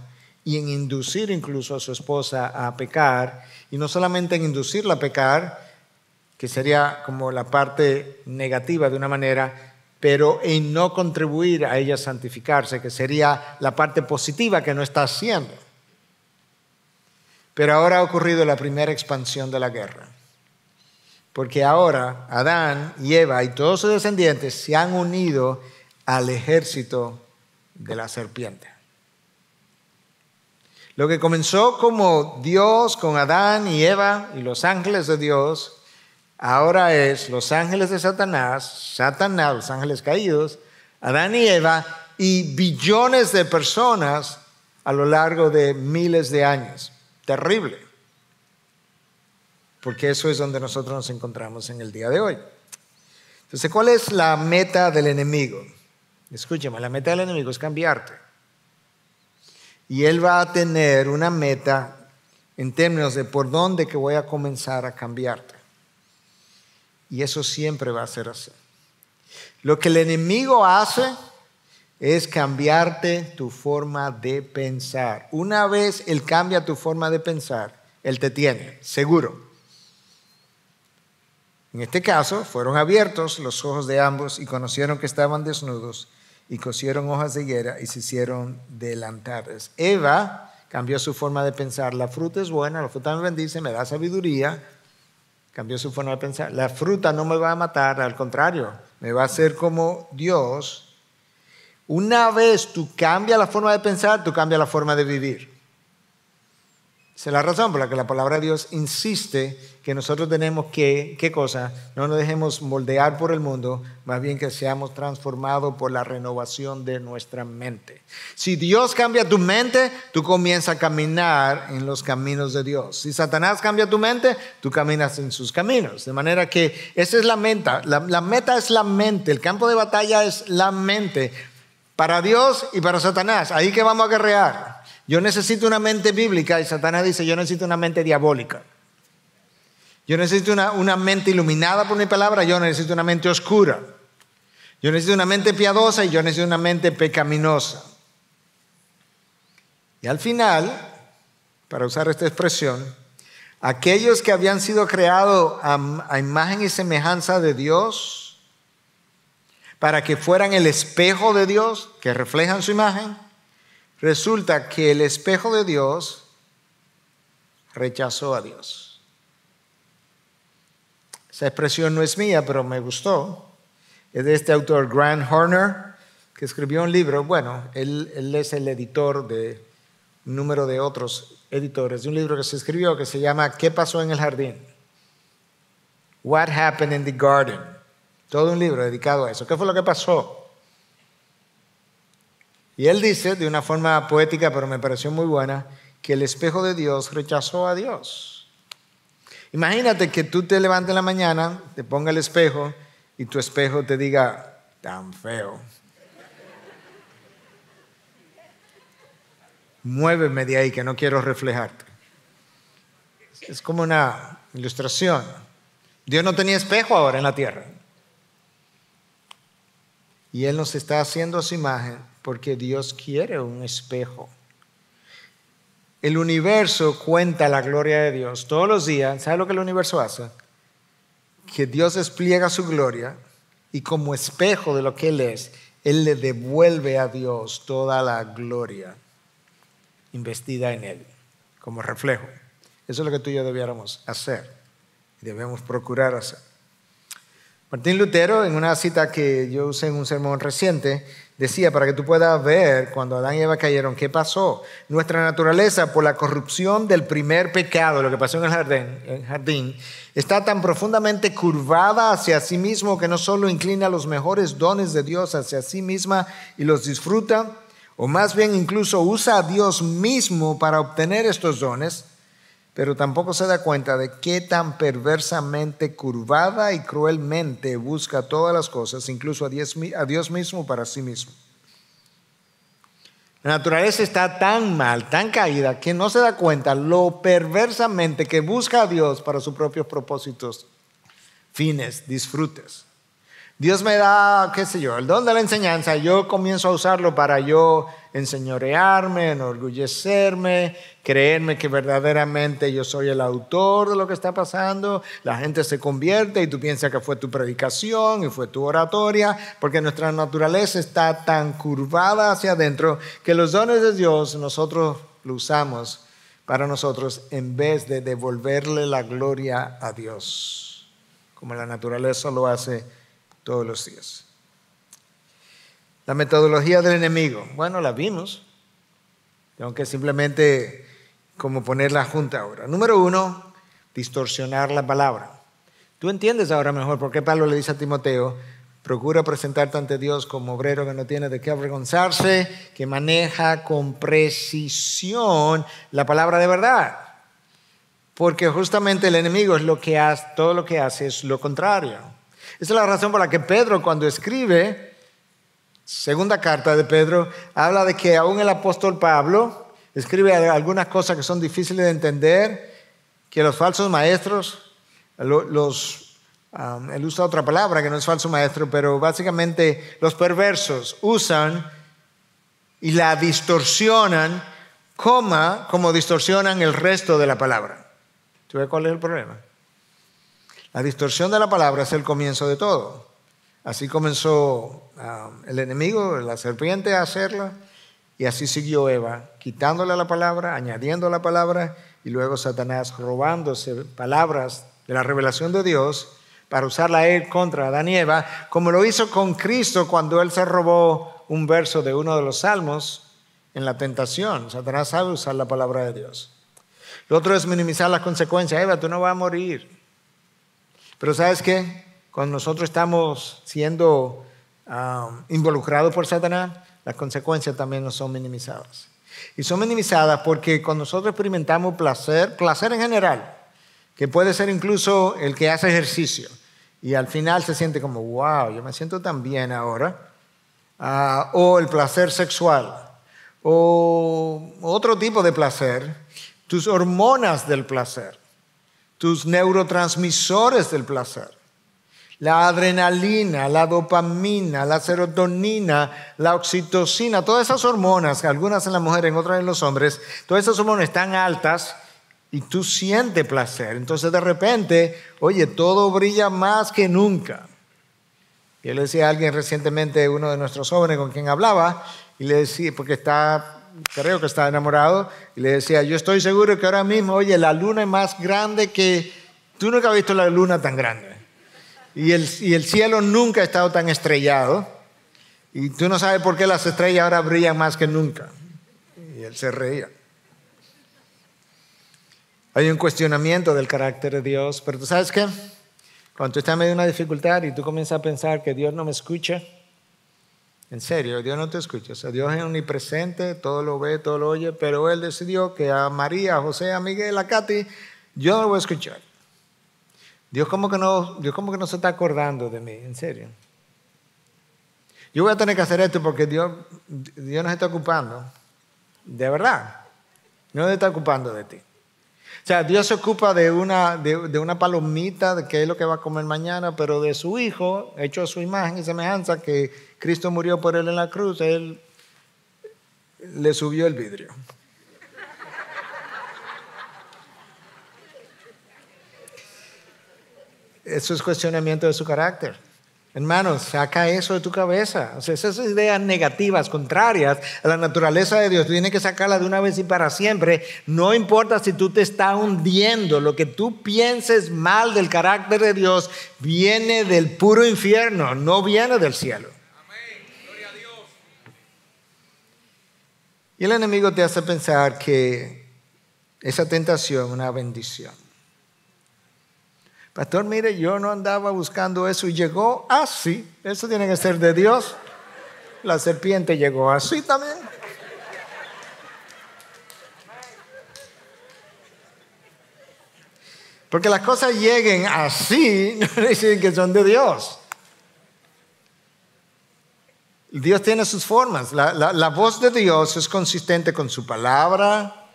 y en inducir incluso a su esposa a pecar, y no solamente en inducirla a pecar, que sería como la parte negativa de una manera, pero en no contribuir a ella a santificarse, que sería la parte positiva que no está haciendo. Pero ahora ha ocurrido la primera expansión de la guerra, porque ahora Adán y Eva y todos sus descendientes se han unido al ejército de la serpiente. Lo que comenzó como Dios con Adán y Eva y los ángeles de Dios, ahora es los ángeles de Satanás, los ángeles caídos, Adán y Eva y billones de personas a lo largo de miles de años. Terrible. Porque eso es donde nosotros nos encontramos en el día de hoy. Entonces, ¿cuál es la meta del enemigo? Escúchame, la meta del enemigo es cambiarte. Y él va a tener una meta en términos de por dónde que voy a comenzar a cambiarte. Y eso siempre va a ser así. Lo que el enemigo hace es cambiarte tu forma de pensar. Una vez él cambia tu forma de pensar, él te tiene, seguro. En este caso, fueron abiertos los ojos de ambos y conocieron que estaban desnudos y cosieron hojas de higuera y se hicieron delantares. Eva cambió su forma de pensar. La fruta es buena, la fruta me bendice, me da sabiduría. Cambió su forma de pensar. La fruta no me va a matar, al contrario, me va a hacer como Dios. Una vez tú cambias la forma de pensar, tú cambias la forma de vivir. Esa es la razón por la que la palabra de Dios insiste que nosotros tenemos que, ¿qué cosa? No nos dejemos moldear por el mundo, más bien que seamos transformados por la renovación de nuestra mente. Si Dios cambia tu mente, tú comienzas a caminar en los caminos de Dios. Si Satanás cambia tu mente, tú caminas en sus caminos. De manera que esa es la meta. La meta es la mente. El campo de batalla es la mente. Para Dios y para Satanás. Ahí que vamos a guerrear. Yo necesito una mente bíblica y Satanás dice, yo necesito una mente diabólica. Yo necesito una mente iluminada por mi palabra, yo necesito una mente oscura. Yo necesito una mente piadosa y yo necesito una mente pecaminosa. Y al final, para usar esta expresión, aquellos que habían sido creados a imagen y semejanza de Dios, para que fueran el espejo de Dios, que reflejan su imagen, resulta que el espejo de Dios rechazó a Dios. Esa expresión no es mía, pero me gustó. Es de este autor, Grant Horner, que escribió un libro. Bueno, él es el editor de un número de otros editores, de un libro que se escribió que se llama ¿Qué pasó en el jardín? What Happened in the Garden. Todo un libro dedicado a eso. ¿Qué fue lo que pasó Y él dice, de una forma poética, pero me pareció muy buena, que el espejo de Dios rechazó a Dios. Imagínate que tú te levantes en la mañana, te ponga el espejo y tu espejo te diga, tan feo. Muéveme de ahí que no quiero reflejarte. Es como una ilustración. Dios no tenía espejo ahora en la tierra. Y Él nos está haciendo a su imagen porque Dios quiere un espejo. El universo cuenta la gloria de Dios todos los días. ¿Sabe lo que el universo hace? Que Dios despliega su gloria y como espejo de lo que Él es, Él le devuelve a Dios toda la gloria investida en Él, como reflejo. Eso es lo que tú y yo debiéramos hacer. Debemos procurar hacer. Martín Lutero, en una cita que yo usé en un sermón reciente, decía, para que tú puedas ver cuando Adán y Eva cayeron, ¿qué pasó? Nuestra naturaleza, por la corrupción del primer pecado, lo que pasó en el jardín, está tan profundamente curvada hacia sí mismo que no solo inclina los mejores dones de Dios hacia sí misma y los disfruta, o más bien incluso usa a Dios mismo para obtener estos dones, pero tampoco se da cuenta de qué tan perversamente curvada y cruelmente busca todas las cosas, incluso a Dios mismo para sí mismo. La naturaleza está tan mal, tan caída, que no se da cuenta lo perversamente que busca a Dios para sus propios propósitos, fines, disfrutes. Dios me da, qué sé yo, el don de la enseñanza. Yo comienzo a usarlo para yo enseñorearme, enorgullecerme, creerme que verdaderamente yo soy el autor de lo que está pasando. La gente se convierte y tú piensas que fue tu predicación y fue tu oratoria, porque nuestra naturaleza está tan curvada hacia adentro que los dones de Dios nosotros los usamos para nosotros en vez de devolverle la gloria a Dios, como la naturaleza lo hace todos los días. La metodología del enemigo, bueno, la vimos. Tengo que simplemente como ponerla junta ahora. Número 1, distorsionar la palabra. Tú entiendes ahora mejor por qué Pablo le dice a Timoteo, procura presentarte ante Dios como obrero que no tiene de qué avergonzarse, que maneja con precisión la palabra de verdad. Porque justamente el enemigo es lo que hace, todo lo que hace es lo contrario. Esa es la razón por la que Pedro, cuando escribe, segunda carta de Pedro, habla de que aún el apóstol Pablo escribe algunas cosas que son difíciles de entender, que los falsos maestros, él usa otra palabra que no es falso maestro, pero básicamente los perversos usan y la distorsionan como distorsionan el resto de la palabra. ¿Tú ves cuál es el problema? La distorsión de la palabra es el comienzo de todo. Así comenzó el enemigo, la serpiente, a hacerla, y así siguió Eva, quitándole la palabra, añadiendo la palabra, y luego Satanás robándose palabras de la revelación de Dios para usarla a él contra Adán y Eva, como lo hizo con Cristo cuando él se robó un verso de uno de los salmos en la tentación. Satanás sabe usar la palabra de Dios. Lo otro es minimizar las consecuencias. Eva, tú no vas a morir. Pero ¿sabes qué? Cuando nosotros estamos siendo involucrados por Satanás, las consecuencias también no son minimizadas. Y son minimizadas porque cuando nosotros experimentamos placer en general, que puede ser incluso el que hace ejercicio, y al final se siente como, wow, yo me siento tan bien ahora, o el placer sexual, o otro tipo de placer, tus hormonas del placer, tus neurotransmisores del placer, la adrenalina, la dopamina, la serotonina, la oxitocina, todas esas hormonas, algunas en las mujeres, otras en los hombres, todas esas hormonas están altas y tú sientes placer. Entonces de repente, oye, todo brilla más que nunca. Yo le decía a alguien recientemente, uno de nuestros jóvenes con quien hablaba, y le decía, porque creo que está enamorado, y le decía, yo estoy seguro que ahora mismo, oye, la luna es más grande que... Tú nunca has visto la luna tan grande. Y el cielo nunca ha estado tan estrellado. Y tú no sabes por qué las estrellas ahora brillan más que nunca. Y él se reía. Hay un cuestionamiento del carácter de Dios, pero ¿tú sabes qué? Cuando tú estás en medio de una dificultad y tú comienzas a pensar que Dios no me escucha, En serio, Dios no te escucha. O sea, Dios es omnipresente, todo lo ve, todo lo oye, pero Él decidió que a María, a José, a Miguel, a Katy, yo no lo voy a escuchar. Dios como que no se está acordando de mí, en serio. Yo voy a tener que hacer esto porque Dios nos está ocupando. De verdad, no se está ocupando de ti. O sea, Dios se ocupa de una palomita, de qué es lo que va a comer mañana, pero de su Hijo, hecho a su imagen y semejanza, que Cristo murió por Él en la cruz, Él le subió el vidrio. Eso es cuestionamiento de su carácter. Hermanos, saca eso de tu cabeza. O sea, esas ideas negativas, contrarias a la naturaleza de Dios, tú tienes que sacarlas de una vez y para siempre. No importa si tú te estás hundiendo, lo que tú pienses mal del carácter de Dios viene del puro infierno, no viene del cielo. Amén. Gloria a Dios. Y el enemigo te hace pensar que esa tentación es una bendición. Pastor, mire, yo no andaba buscando eso y llegó así. Eso tiene que ser de Dios. La serpiente llegó así también. Porque las cosas lleguen así no dicen que son de Dios. Dios tiene sus formas. La voz de Dios es consistente con su palabra.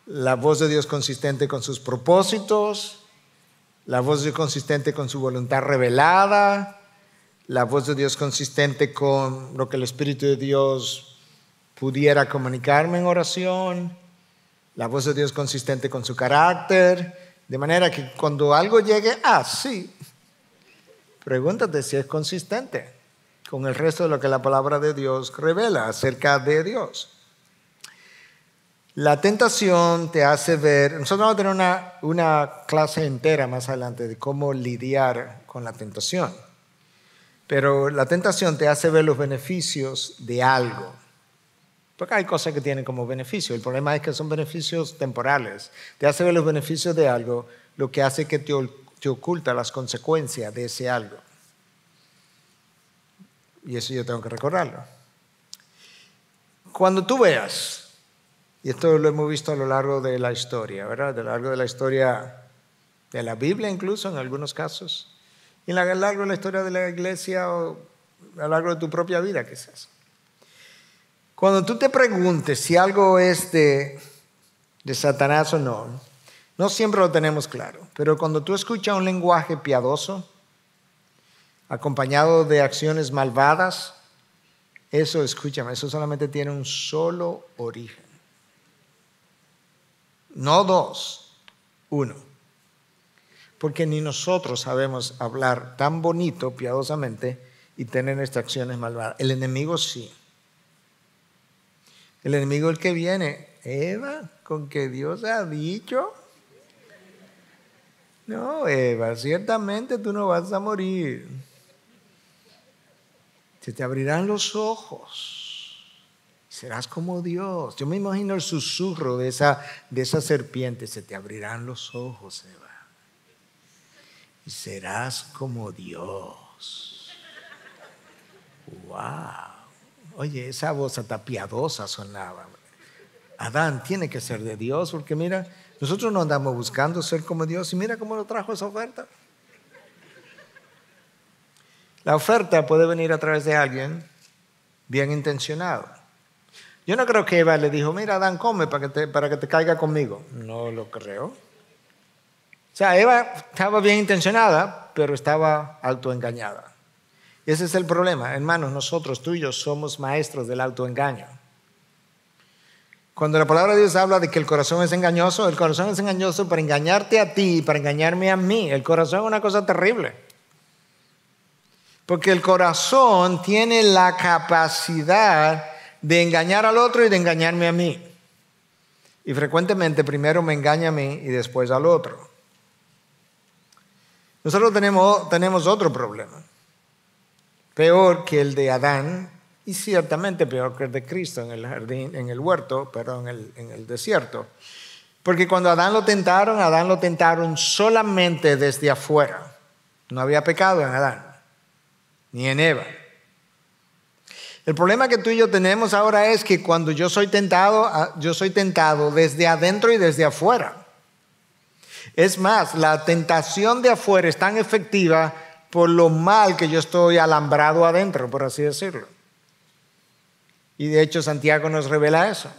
La voz de Dios es consistente con sus propósitos. La voz de Dios consistente con su voluntad revelada. La voz de Dios consistente con lo que el Espíritu de Dios pudiera comunicarme en oración. La voz de Dios consistente con su carácter. De manera que cuando algo llegue así, pregúntate si es consistente con el resto de lo que la palabra de Dios revela acerca de Dios. La tentación te hace ver, nosotros vamos a tener una clase entera más adelante de cómo lidiar con la tentación, pero la tentación te hace ver los beneficios de algo, porque hay cosas que tienen como beneficio, el problema es que son beneficios temporales, te hace ver los beneficios de algo, lo que hace que te oculta las consecuencias de ese algo, y eso yo tengo que recordarlo. Cuando tú veas, y esto lo hemos visto a lo largo de la historia, ¿verdad? A lo largo de la historia de la Biblia incluso en algunos casos. Y a lo largo de la historia de la iglesia o a lo largo de tu propia vida quizás. Cuando tú te preguntes si algo es de Satanás o no, no siempre lo tenemos claro. Pero cuando tú escuchas un lenguaje piadoso, acompañado de acciones malvadas, eso, escúchame, eso solamente tiene un solo origen. No dos, uno. Porque ni nosotros sabemos hablar tan bonito, piadosamente, y tener estas acciones malvadas. El enemigo sí. El enemigo es el que viene. Eva, con que Dios ha dicho. No, Eva, ciertamente tú no vas a morir. Se te abrirán los ojos. Serás como Dios. Yo me imagino el susurro de esa serpiente. Se te abrirán los ojos, Eva. Y serás como Dios. Wow. Oye, esa voz hasta piadosa sonaba. Adán tiene que ser de Dios, porque mira, nosotros no andamos buscando ser como Dios. Y mira cómo lo trajo esa oferta. La oferta puede venir a través de alguien bien intencionado. Yo no creo que Eva le dijo, mira, Adán, come para que te caiga conmigo. No lo creo. O sea, Eva estaba bien intencionada, pero estaba autoengañada. Y ese es el problema. Hermanos, nosotros, tú y yo, somos maestros del autoengaño. Cuando la palabra de Dios habla de que el corazón es engañoso para engañarte a ti y para engañarme a mí. El corazón es una cosa terrible. Porque el corazón tiene la capacidad de engañar al otro y de engañarme a mí. Y frecuentemente primero me engaña a mí y después al otro. Nosotros tenemos otro problema. Peor que el de Adán y ciertamente peor que el de Cristo en el jardín, en el huerto, perdón, en el desierto. Porque cuando a Adán lo tentaron solamente desde afuera. No había pecado en Adán, ni en Eva. El problema que tú y yo tenemos ahora es que cuando yo soy tentado desde adentro y desde afuera. Es más, la tentación de afuera es tan efectiva por lo mal que yo estoy alambrado adentro, por así decirlo. Y de hecho Santiago nos revela eso.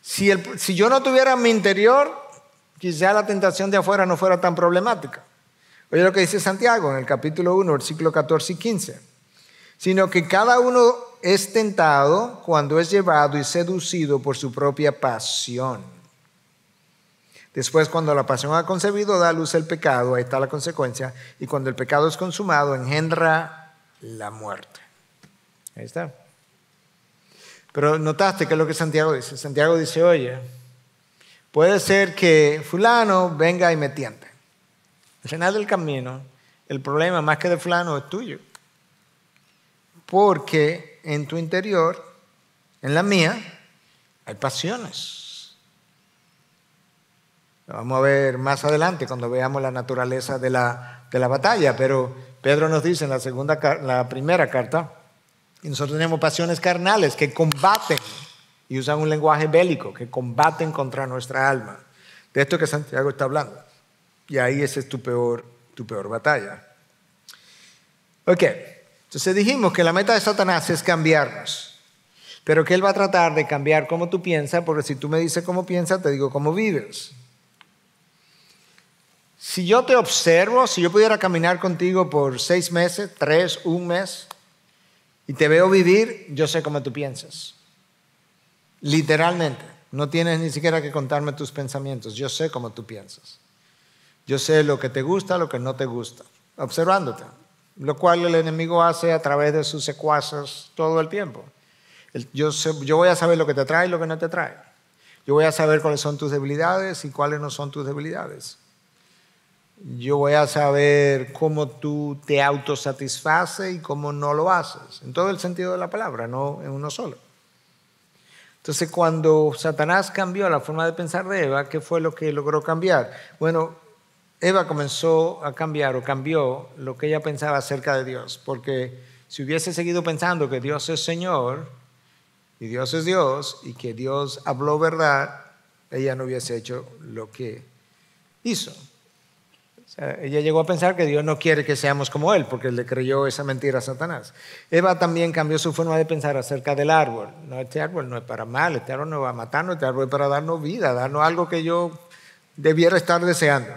Si yo no tuviera mi interior, quizá la tentación de afuera no fuera tan problemática. Oye lo que dice Santiago en el capítulo 1, versículos 14 y 15. Sino que cada uno es tentado cuando es llevado y seducido por su propia pasión. Después, cuando la pasión ha concebido, da a luz el pecado, ahí está la consecuencia. Y cuando el pecado es consumado, engendra la muerte. Ahí está. Pero notaste que es lo que Santiago dice. Santiago dice, oye, puede ser que fulano venga y me tiente. Al final del camino, el problema más que de fulano es tuyo. Porque en tu interior, en la mía, hay pasiones. Lo vamos a ver más adelante cuando veamos la naturaleza de la batalla. Pero Pedro nos dice en la primera carta, y nosotros tenemos pasiones carnales que combaten, y usan un lenguaje bélico, que combaten contra nuestra alma. De esto que Santiago está hablando. Y ahí esa es tu peor batalla. Ok, entonces dijimos que la meta de Satanás es cambiarnos. Pero que él va a tratar de cambiar cómo tú piensas, porque si tú me dices cómo piensas, te digo cómo vives. Si yo te observo, si yo pudiera caminar contigo por 6 meses, 3, 1 mes, y te veo vivir, yo sé cómo tú piensas. Literalmente. No tienes ni siquiera que contarme tus pensamientos. Yo sé cómo tú piensas. Yo sé lo que te gusta, lo que no te gusta. Observándote. Lo cual el enemigo hace a través de sus secuaces todo el tiempo. Yo voy a saber lo que te atrae y lo que no te atrae. Yo voy a saber cuáles son tus debilidades y cuáles no son tus debilidades. Yo voy a saber cómo tú te autosatisfaces y cómo no lo haces. En todo el sentido de la palabra, no en uno solo. Entonces, cuando Satanás cambió la forma de pensar de Eva, ¿qué fue lo que logró cambiar? Bueno, Eva comenzó a cambiar o cambió lo que ella pensaba acerca de Dios. Porque si hubiese seguido pensando que Dios es Señor y Dios es Dios y que Dios habló verdad, ella no hubiese hecho lo que hizo. Ella llegó a pensar que Dios no quiere que seamos como Él, porque le creyó esa mentira a Satanás. Eva también cambió su forma de pensar acerca del árbol. No, este árbol no es para mal, este árbol no va a matarnos, este árbol es para darnos vida, darnos algo que yo debiera estar deseando.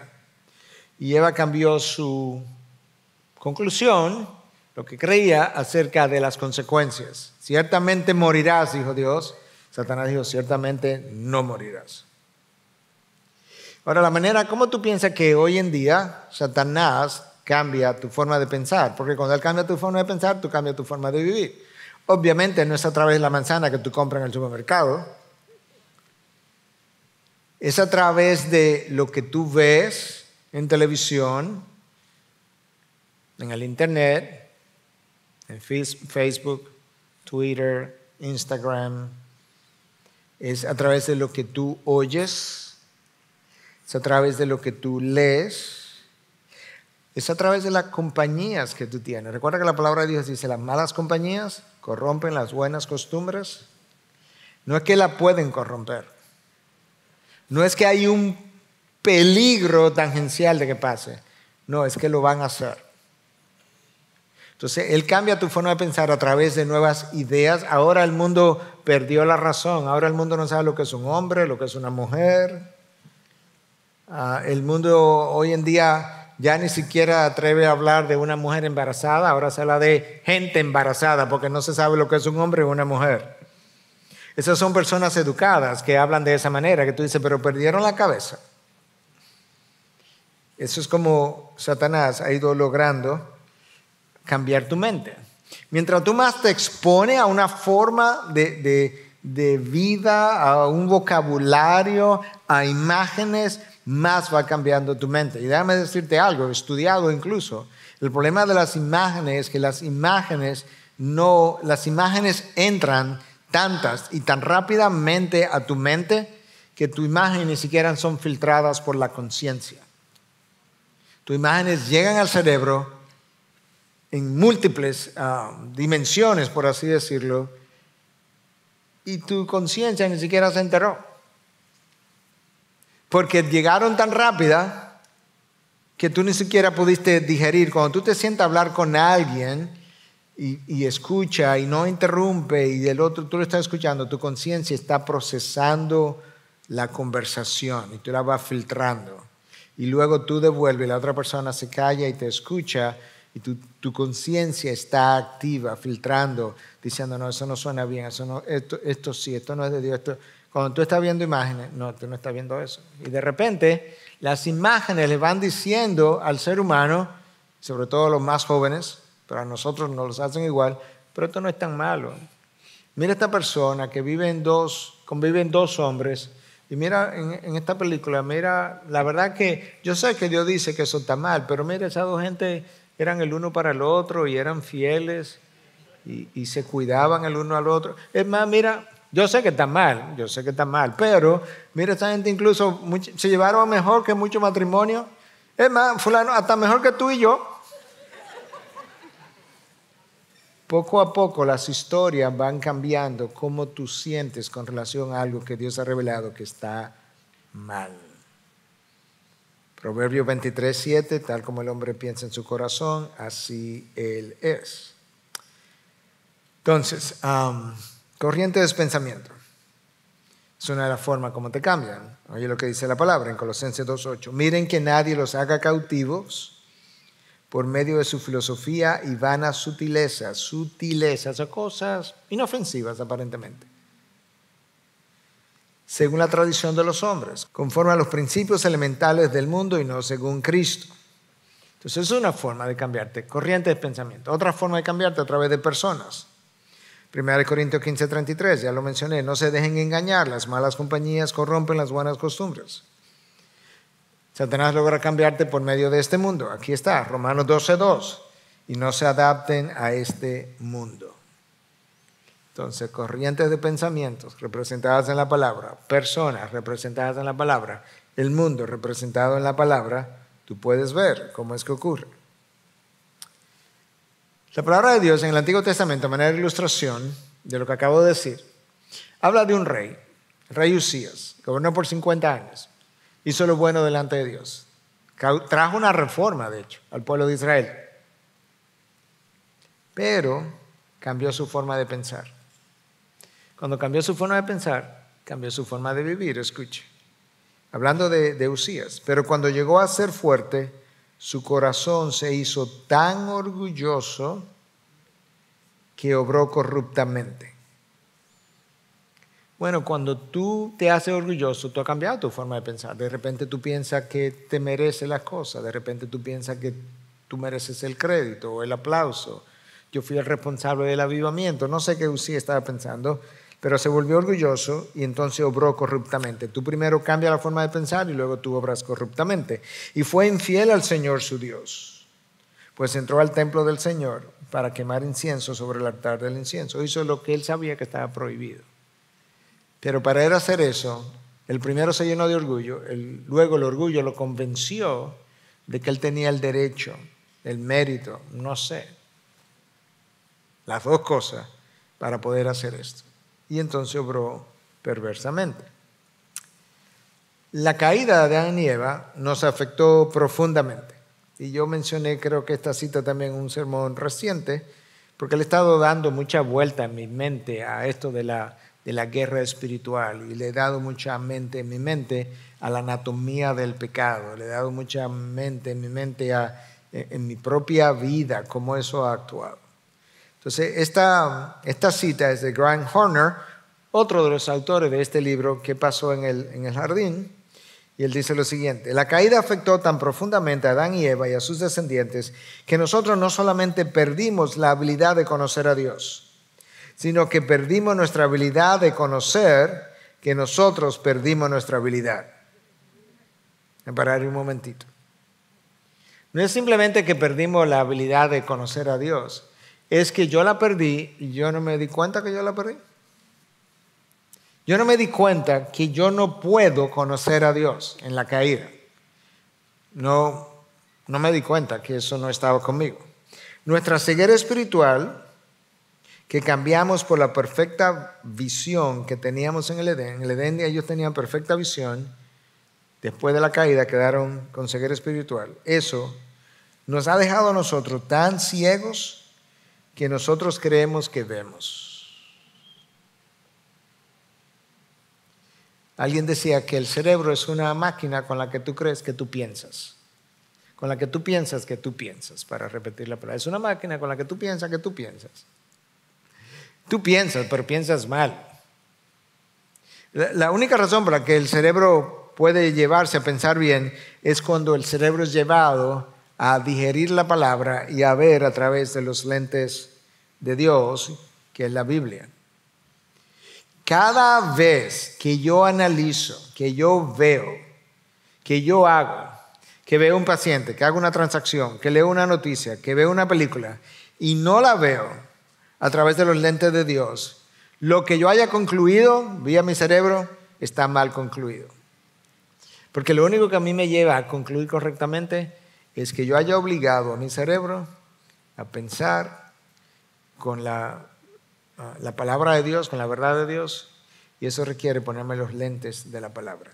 Y Eva cambió su conclusión, lo que creía acerca de las consecuencias. Ciertamente morirás, dijo Dios. Satanás dijo, ciertamente no morirás. Ahora, la manera, ¿cómo tú piensas que hoy en día Satanás cambia tu forma de pensar? Porque cuando él cambia tu forma de pensar, tú cambias tu forma de vivir. Obviamente no es a través de la manzana que tú compras en el supermercado. Es a través de lo que tú ves en televisión, en el internet, en Facebook, Twitter, Instagram. Es a través de lo que tú oyes. Es a través de lo que tú lees. Es a través de las compañías que tú tienes. Recuerda que la palabra de Dios dice, las malas compañías corrompen las buenas costumbres. No es que la pueden corromper. No es que hay un peligro tangencial de que pase. No, es que lo van a hacer. Entonces, Él cambia tu forma de pensar a través de nuevas ideas. Ahora el mundo perdió la razón. Ahora el mundo no sabe lo que es un hombre, lo que es una mujer. El mundo hoy en día ya ni siquiera atreve a hablar de una mujer embarazada, ahora se habla de gente embarazada porque no se sabe lo que es un hombre o una mujer. Esas son personas educadas que hablan de esa manera, que tú dices, pero perdieron la cabeza. Eso es como Satanás ha ido logrando cambiar tu mente. Mientras tú más te expones a una forma de vida, a un vocabulario, a imágenes, más va cambiando tu mente. Y déjame decirte algo, he estudiado incluso. El problema de las imágenes es que las imágenes entran tantas y tan rápidamente a tu mente que tus imágenes ni siquiera son filtradas por la conciencia. Tus imágenes llegan al cerebro en múltiples dimensiones, por así decirlo, y tu conciencia ni siquiera se enteró. Porque llegaron tan rápida que tú ni siquiera pudiste digerir. Cuando tú te sientas a hablar con alguien y escucha y no interrumpe y del otro tú lo estás escuchando, tu conciencia está procesando la conversación y tú la vas filtrando. Y luego tú devuelves y la otra persona se calla y te escucha y tu conciencia está activa, filtrando, diciendo, no, eso no suena bien, eso no, esto sí, esto no es de Dios. Esto. Cuando tú estás viendo imágenes, no, tú no estás viendo eso. Y de repente las imágenes le van diciendo al ser humano, sobre todo a los más jóvenes, pero a nosotros nos los hacen igual, pero esto no es tan malo. Mira esta persona que conviven dos hombres, y mira en esta película, mira, la verdad que yo sé que Dios dice que eso está mal, pero mira, esas dos gente eran el uno para el otro y eran fieles y se cuidaban el uno al otro. Es más, mira, yo sé que está mal, pero mira, esta gente incluso se llevaron mejor que muchos matrimonios. Es más, fulano, hasta mejor que tú y yo. Poco a poco las historias van cambiando cómo tú sientes con relación a algo que Dios ha revelado que está mal. Proverbios 23:7, tal como el hombre piensa en su corazón, así él es. Entonces, corrientes de pensamiento. Es una de las formas como te cambian. Oye lo que dice la palabra en Colosenses 2:8. Miren que nadie los haga cautivos por medio de su filosofía y vanas sutilezas, o cosas inofensivas aparentemente, según la tradición de los hombres, conforme a los principios elementales del mundo y no según Cristo. Entonces es una forma de cambiarte, corriente de pensamiento. Otra forma de cambiarte a través de personas. 1 Corintios 15:33, ya lo mencioné, no se dejen engañar, las malas compañías corrompen las buenas costumbres. Satanás logra cambiarte por medio de este mundo. Aquí está, Romanos 12:2. Y no se adapten a este mundo. Entonces, corrientes de pensamientos representadas en la palabra, personas representadas en la palabra, el mundo representado en la palabra, tú puedes ver cómo es que ocurre. La palabra de Dios en el Antiguo Testamento, de manera de ilustración de lo que acabo de decir, habla de un rey, el rey Usías, gobernó por 50 años. Hizo lo bueno delante de Dios. Trajo una reforma, de hecho, al pueblo de Israel. Pero cambió su forma de pensar. Cuando cambió su forma de pensar, cambió su forma de vivir. Escuche. Hablando de Usías. Pero cuando llegó a ser fuerte, su corazón se hizo tan orgulloso que obró corruptamente. Bueno, cuando tú te haces orgulloso, tú has cambiado tu forma de pensar. De repente tú piensas que te mereces las cosas. De repente tú piensas que tú mereces el crédito o el aplauso. Yo fui el responsable del avivamiento. No sé qué Usías estaba pensando, pero se volvió orgulloso y entonces obró corruptamente. Tú primero cambias la forma de pensar y luego tú obras corruptamente. Y fue infiel al Señor su Dios, pues entró al templo del Señor para quemar incienso sobre el altar del incienso. Hizo lo que él sabía que estaba prohibido. Pero para él hacer eso, el primero se llenó de orgullo, luego el orgullo lo convenció de que él tenía el derecho, el mérito, no sé, las dos cosas para poder hacer esto. Y entonces obró perversamente. La caída de Adán y Eva nos afectó profundamente. Y yo mencioné, creo que esta cita también en un sermón reciente, porque le he estado dando mucha vuelta en mi mente a esto de la guerra espiritual y le he dado mucha mente en mi mente a la anatomía del pecado, le he dado mucha mente en mi mente en mi propia vida, cómo eso ha actuado. Entonces, esta cita es de Grant Horner, otro de los autores de este libro que pasó en el jardín, y él dice lo siguiente: la caída afectó tan profundamente a Adán y Eva y a sus descendientes que nosotros no solamente perdimos la habilidad de conocer a Dios, sino que perdimos nuestra habilidad de conocer que nosotros perdimos nuestra habilidad. Voy a parar un momentito. No es simplemente que perdimos la habilidad de conocer a Dios, es que yo la perdí y yo no me di cuenta que yo la perdí. Yo no me di cuenta que yo no puedo conocer a Dios en la caída. No me di cuenta que eso no estaba conmigo. Nuestra ceguera espiritual, que cambiamos por la perfecta visión que teníamos en el Edén. En el Edén ellos tenían perfecta visión. Después de la caída quedaron con ceguera espiritual. Eso nos ha dejado a nosotros tan ciegos que nosotros creemos que vemos. Alguien decía que el cerebro es una máquina con la que tú crees que tú piensas. Con la que tú piensas que tú piensas, para repetir la palabra. Es una máquina con la que tú piensas que tú piensas. Tú piensas, pero piensas mal. La única razón por la que el cerebro puede llevarse a pensar bien es cuando el cerebro es llevado a digerir la palabra y a ver a través de los lentes de Dios, que es la Biblia. Cada vez que yo analizo, que yo veo, que yo hago, que veo un paciente, que hago una transacción, que leo una noticia, que veo una película y no la veo a través de los lentes de Dios, lo que yo haya concluido vía mi cerebro está mal concluido. Porque lo único que a mí me lleva a concluir correctamente es que yo haya obligado a mi cerebro a pensar con la palabra de Dios, con la verdad de Dios, y eso requiere ponerme los lentes de la palabra.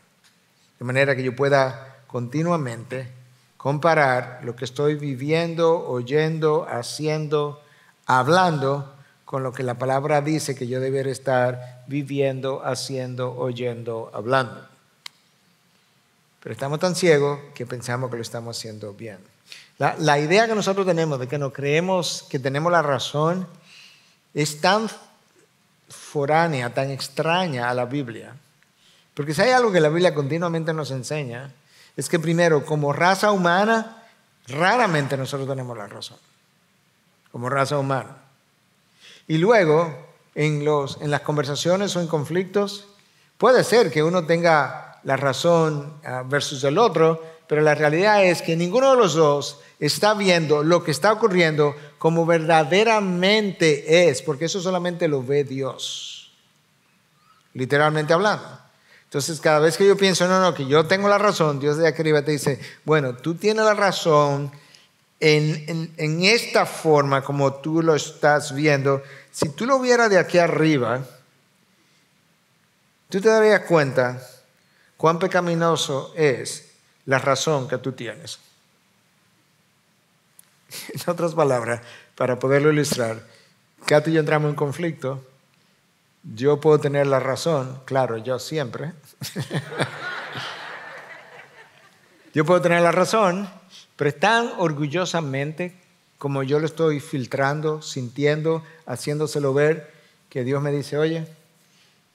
De manera que yo pueda continuamente comparar lo que estoy viviendo, oyendo, haciendo, hablando, con lo que la palabra dice que yo debería estar viviendo, haciendo, oyendo, hablando. Pero estamos tan ciegos que pensamos que lo estamos haciendo bien. La idea que nosotros tenemos de que nos creemos que tenemos la razón es tan foránea, tan extraña a la Biblia. Porque si hay algo que la Biblia continuamente nos enseña, es que primero, como raza humana, raramente nosotros tenemos la razón. Como raza humana. Y luego, en las conversaciones o en conflictos, puede ser que uno tenga la razón versus el otro, pero la realidad es que ninguno de los dos está viendo lo que está ocurriendo como verdaderamente es, porque eso solamente lo ve Dios, literalmente hablando. Entonces, cada vez que yo pienso, no, que yo tengo la razón, Dios de aquí arriba te dice, bueno, tú tienes la razón en esta forma como tú lo estás viendo. Si tú lo vieras de aquí arriba, tú te darías cuenta cuán pecaminoso es la razón que tú tienes. En otras palabras, para poderlo ilustrar, cada tú y yo entramos en conflicto, yo puedo tener la razón, claro, yo siempre. Yo puedo tener la razón, pero es tan orgullosamente como yo lo estoy filtrando, sintiendo, haciéndoselo ver, que Dios me dice, oye,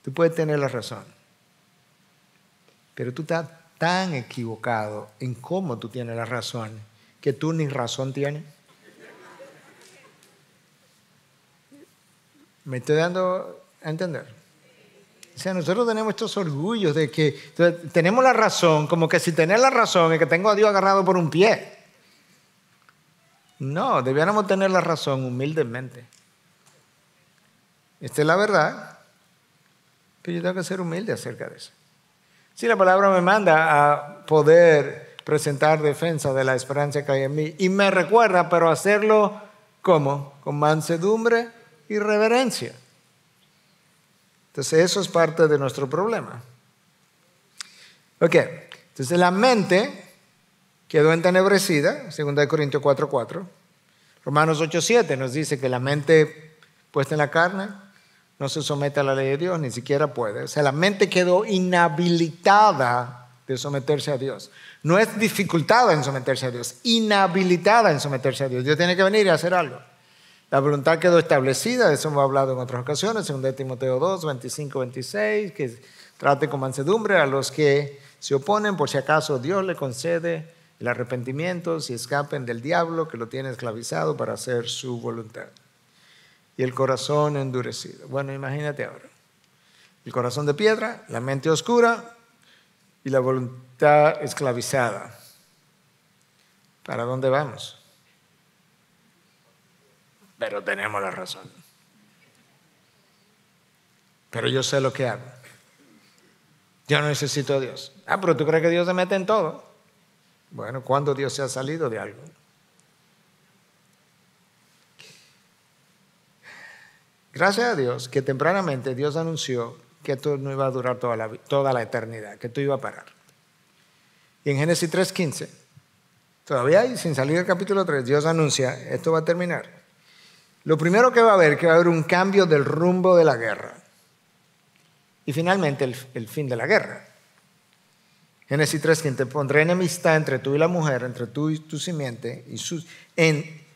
tú puedes tener la razón, pero tú estás tan equivocado en cómo tú tienes la razón, que tú ni razón tienes. ¿Me estoy dando a entender? O sea, nosotros tenemos estos orgullos de que tenemos la razón, como que si tener la razón es que tengo a Dios agarrado por un pie. No, debiéramos tener la razón humildemente. Esta es la verdad, pero yo tengo que ser humilde acerca de eso. Si la palabra me manda a poder presentar defensa de la esperanza que hay en mí, y me recuerda, pero hacerlo ¿cómo? Con mansedumbre y reverencia. Entonces eso es parte de nuestro problema. Ok, entonces la mente quedó entenebrecida, 2 Corintios 4:4. Romanos 8:7 nos dice que la mente puesta en la carne no se somete a la ley de Dios, ni siquiera puede. O sea, la mente quedó inhabilitada de someterse a Dios. No es dificultada en someterse a Dios, inhabilitada en someterse a Dios. Dios tiene que venir y hacer algo. La voluntad quedó establecida, de eso hemos hablado en otras ocasiones, 2 Timoteo 2, 25, 26, que trate con mansedumbre a los que se oponen, por si acaso Dios le concede el arrepentimiento, si escapen del diablo que lo tiene esclavizado para hacer su voluntad. Y el corazón endurecido. Bueno, imagínate ahora. El corazón de piedra, la mente oscura y la voluntad esclavizada. ¿Para dónde vamos? Pero tenemos la razón. Pero yo sé lo que hago. Yo no necesito a Dios. Pero ¿tú crees que Dios se mete en todo? Bueno, ¿cuándo Dios se ha salido de algo? gracias a Dios que tempranamente Dios anunció que esto no iba a durar toda la eternidad, que esto iba a parar. Y en Génesis 3:15, todavía ahí, sin salir del capítulo 3, Dios anuncia, esto va a terminar. Lo primero que va a haber un cambio del rumbo de la guerra. Y finalmente el fin de la guerra. Génesis 3:15, pondré enemistad entre tú y la mujer, entre tú y tu simiente,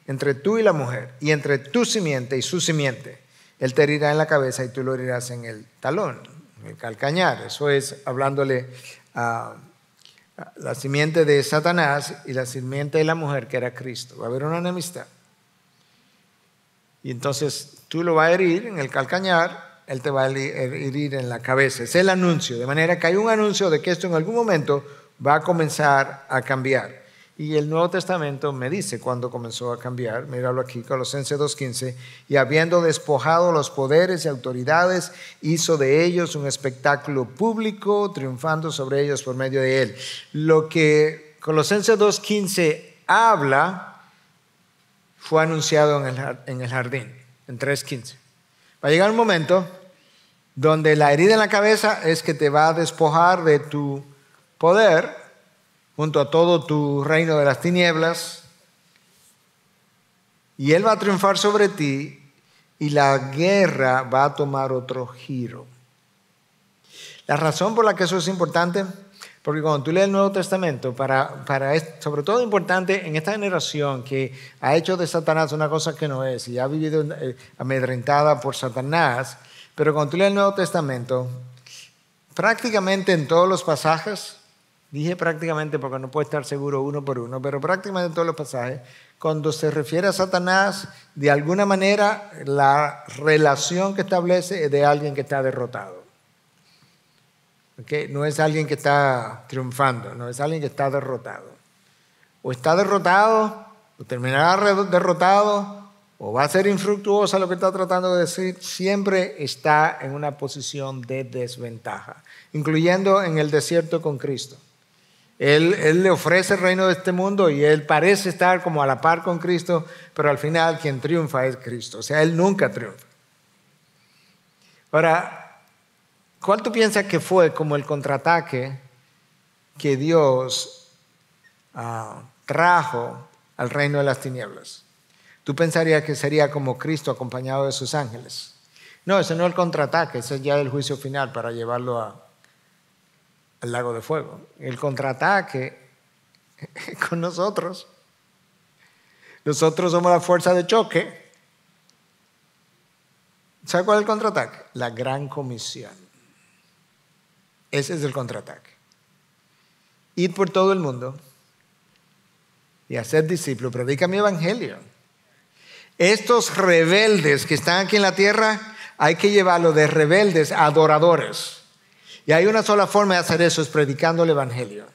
entre tú y la mujer, y entre tu simiente y su simiente. Él te herirá en la cabeza y tú lo herirás en el talón, en el calcañar. Eso es hablándole a la simiente de Satanás y la simiente de la mujer, que era Cristo. Va a haber una enemistad. Y entonces tú lo vas a herir en el calcañar, él te va a herir en la cabeza. Es el anuncio, de manera que hay un anuncio de que esto en algún momento va a comenzar a cambiar. Y el Nuevo Testamento me dice cuándo comenzó a cambiar. Míralo aquí, Colosenses 2:15. Y habiendo despojado los poderes y autoridades, hizo de ellos un espectáculo público, triunfando sobre ellos por medio de él. Lo que Colosenses 2:15 habla fue anunciado en el jardín, en 3:15. Va a llegar un momento donde la herida en la cabeza es que te va a despojar de tu poder junto a todo tu reino de las tinieblas, y él va a triunfar sobre ti y la guerra va a tomar otro giro. La razón por la que eso es importante, porque cuando tú lees el Nuevo Testamento, sobre todo importante en esta generación que ha hecho de Satanás una cosa que no es y ha vivido amedrentada por Satanás, pero cuando tú lees el Nuevo Testamento, prácticamente en todos los pasajes, dije prácticamente porque no puedo estar seguro uno por uno, pero prácticamente en todos los pasajes, cuando se refiere a Satanás, de alguna manera la relación que establece es de alguien que está derrotado. ¿Okay? No es alguien que está triunfando, no es alguien que está derrotado. O está derrotado, o terminará derrotado, o va a ser infructuosa lo que está tratando de decir. Siempre está en una posición de desventaja, incluyendo en el desierto con Cristo. Él le ofrece el reino de este mundo y él parece estar como a la par con Cristo, pero al final quien triunfa es Cristo. O sea, él nunca triunfa. Ahora, ¿cuál tú piensas que fue como el contraataque que Dios trajo al reino de las tinieblas? Tú pensarías que sería como Cristo acompañado de sus ángeles. No, ese no es el contraataque, ese es ya el juicio final para llevarlo al lago de fuego. El contraataque es con nosotros. Nosotros somos la fuerza de choque. ¿Sabe cuál es el contraataque? La gran comisión. Ese es el contraataque. Ir por todo el mundo y hacer discípulos. Predica mi evangelio. Estos rebeldes que están aquí en la tierra, hay que llevarlos de rebeldes a adoradores. Y hay una sola forma de hacer eso, es predicando el evangelio.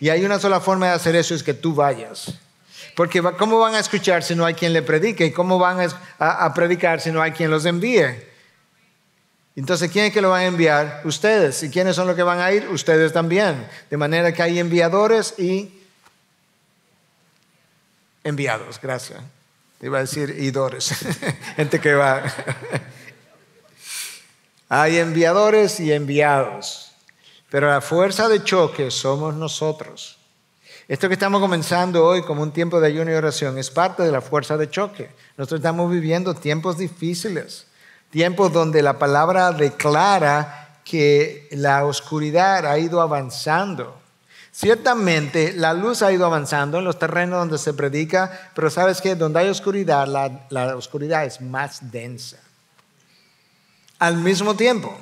Y hay una sola forma de hacer eso, es que tú vayas. Porque ¿cómo van a escuchar si no hay quien le predique? ¿Y cómo van a predicar si no hay quien los envíe? Entonces, ¿quién es que lo van a enviar? Ustedes. ¿Y quiénes son los que van a ir? Ustedes también. De manera que hay enviadores y enviados. Gracias. Iba a decir idores. Gente que va. Hay enviadores y enviados. Pero la fuerza de choque somos nosotros. Esto que estamos comenzando hoy como un tiempo de ayuno y oración es parte de la fuerza de choque. Nosotros estamos viviendo tiempos difíciles. Tiempos donde la palabra declara que la oscuridad ha ido avanzando. Ciertamente la luz ha ido avanzando en los terrenos donde se predica, pero ¿sabes qué? Donde hay oscuridad, la oscuridad es más densa. Al mismo tiempo,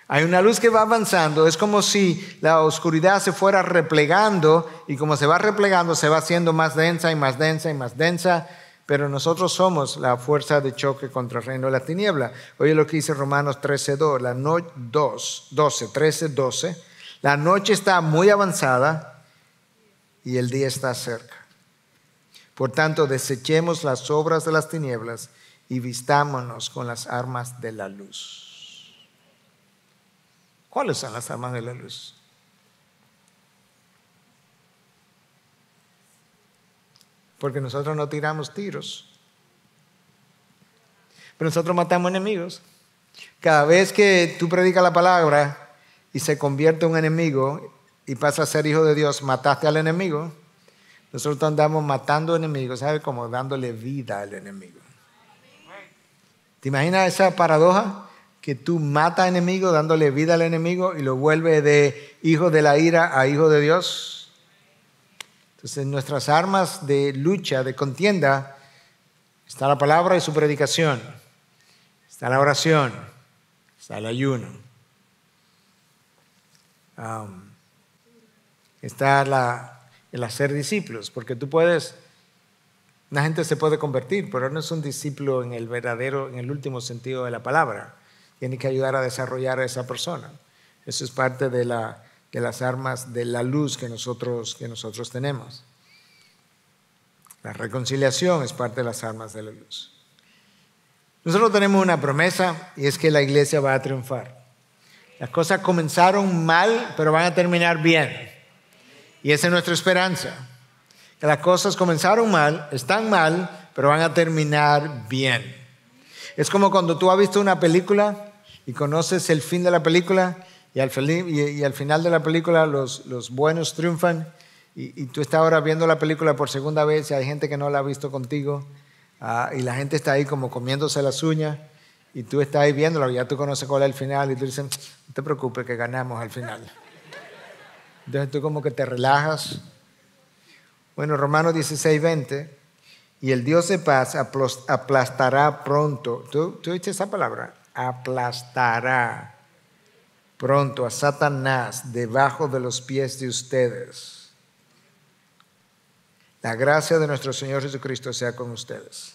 hay una luz que va avanzando. Es como si la oscuridad se fuera replegando y como se va replegando se va haciendo más densa y más densa y más densa. Pero nosotros somos la fuerza de choque contra el reino de la tiniebla. Oye lo que dice Romanos 13:12. La noche está muy avanzada y el día está cerca. Por tanto, desechemos las obras de las tinieblas y vistámonos con las armas de la luz. ¿Cuáles son las armas de la luz? Porque nosotros no tiramos tiros. Pero nosotros matamos enemigos. Cada vez que tú predicas la palabra y se convierte en un enemigo y pasa a ser hijo de Dios, mataste al enemigo. Nosotros andamos matando enemigos, ¿sabes? Como dándole vida al enemigo. ¿Te imaginas esa paradoja? Que tú matas al enemigo dándole vida al enemigo y lo vuelve de hijo de la ira a hijo de Dios. Entonces, en nuestras armas de lucha, de contienda, está la palabra y su predicación. Está la oración. Está el ayuno. Está el hacer discípulos, porque una gente se puede convertir, pero no es un discípulo en el último sentido de la palabra. Tiene que ayudar a desarrollar a esa persona. Eso es parte de las armas de la luz que nosotros tenemos. La reconciliación es parte de las armas de la luz. Nosotros tenemos una promesa y es que la iglesia va a triunfar. Las cosas comenzaron mal, pero van a terminar bien. Y esa es nuestra esperanza. Que las cosas comenzaron mal, están mal, pero van a terminar bien. Es como cuando tú has visto una película y conoces el fin de la película y al final de la película los buenos triunfan y tú estás ahora viendo la película por segunda vez y hay gente que no la ha visto contigo y la gente está ahí como comiéndose las uñas y tú estás ahí viéndolo y ya tú conoces cuál es el final y tú dices, no te preocupes que ganamos al final. Entonces tú como que te relajas. Bueno, Romanos 16:20, y el Dios de paz aplastará pronto. ¿Tú oíste esa palabra? Aplastará pronto a Satanás debajo de los pies de ustedes. La gracia de nuestro Señor Jesucristo sea con ustedes.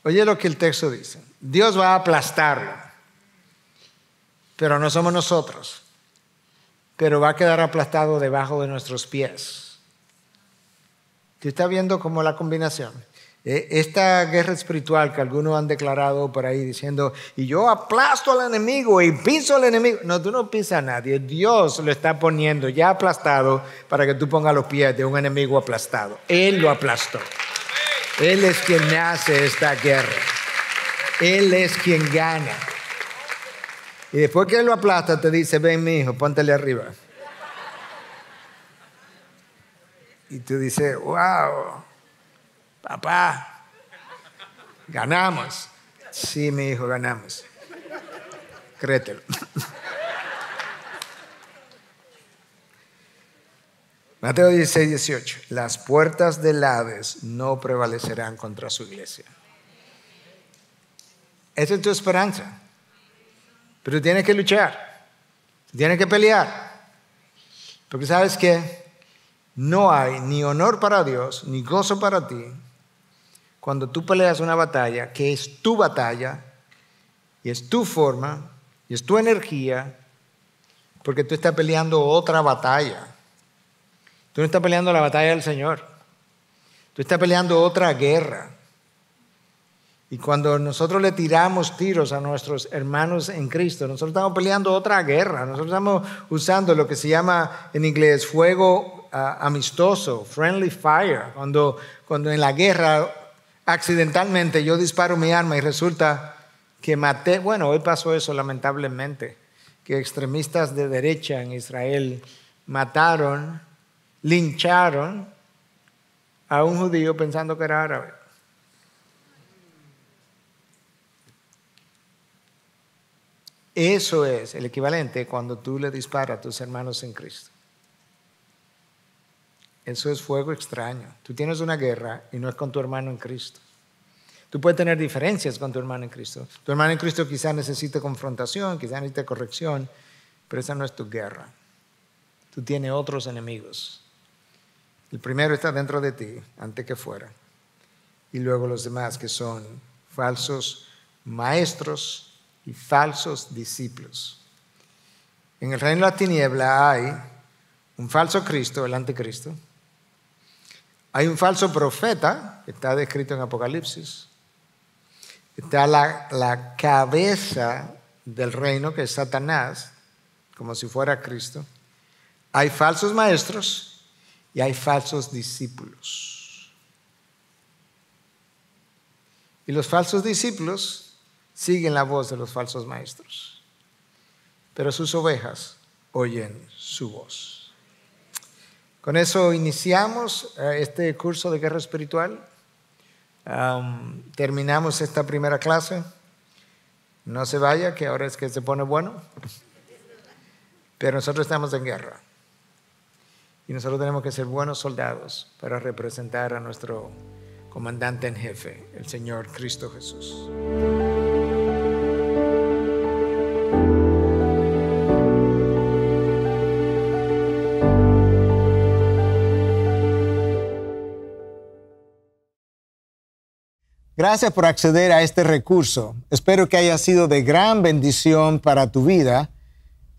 Oye lo que el texto dice. Dios va a aplastarlo, pero no somos nosotros. Pero va a quedar aplastado debajo de nuestros pies. ¿Tú estás viendo cómo la combinación? Esta guerra espiritual que algunos han declarado por ahí diciendo, y yo aplasto al enemigo y piso al enemigo. No, tú no pisas a nadie. Dios lo está poniendo ya aplastado para que tú pongas los pies de un enemigo aplastado. Él lo aplastó. Él es quien hace esta guerra. Él es quien gana. Y después que Él lo aplasta, te dice, ven mi hijo, póntele arriba. Y tú dices, wow, papá, ganamos. Sí, mi hijo, ganamos. Créetelo. Mateo 16:18. Las puertas del Hades no prevalecerán contra su iglesia. Esa es tu esperanza. Pero tienes que luchar. Tienes que pelear. Porque sabes que no hay ni honor para Dios, ni gozo para ti, cuando tú peleas una batalla que es tu batalla, y es tu forma, y es tu energía, porque tú estás peleando otra batalla. Tú no estás peleando la batalla del Señor. Tú estás peleando otra guerra. Y cuando nosotros le tiramos tiros a nuestros hermanos en Cristo, nosotros estamos peleando otra guerra. Nosotros estamos usando lo que se llama en inglés fuego amistoso, friendly fire. Cuando en la guerra accidentalmente yo disparo mi arma y resulta que maté. Bueno, hoy pasó eso lamentablemente, que extremistas de derecha en Israel mataron, lincharon a un judío pensando que era árabe. Eso es el equivalente cuando tú le disparas a tus hermanos en Cristo. Eso es fuego extraño. Tú tienes una guerra y no es con tu hermano en Cristo. Tú puedes tener diferencias con tu hermano en Cristo. Tu hermano en Cristo quizás necesite confrontación, quizás necesite corrección, pero esa no es tu guerra. Tú tienes otros enemigos. El primero está dentro de ti, antes que fuera. Y luego los demás que son falsos maestros y falsos discípulos. En el reino de la tiniebla hay un falso Cristo, el anticristo. Hay un falso profeta, que está descrito en Apocalipsis. Está la cabeza del reino, que es Satanás, como si fuera Cristo. Hay falsos maestros y hay falsos discípulos. Y los falsos discípulos siguen la voz de los falsos maestros. Pero sus ovejas oyen su voz. Con eso iniciamos este curso de guerra espiritual. Terminamos esta primera clase. No se vaya, que ahora es que se pone bueno. Pero nosotros estamos en guerra. Y nosotros tenemos que ser buenos soldados para representar a nuestro comandante en jefe, el Señor Cristo Jesús. Gracias por acceder a este recurso. Espero que haya sido de gran bendición para tu vida.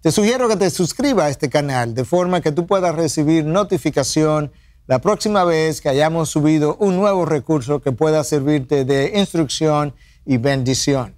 Te sugiero que te suscribas a este canal de forma que tú puedas recibir notificación la próxima vez que hayamos subido un nuevo recurso que pueda servirte de instrucción y bendición.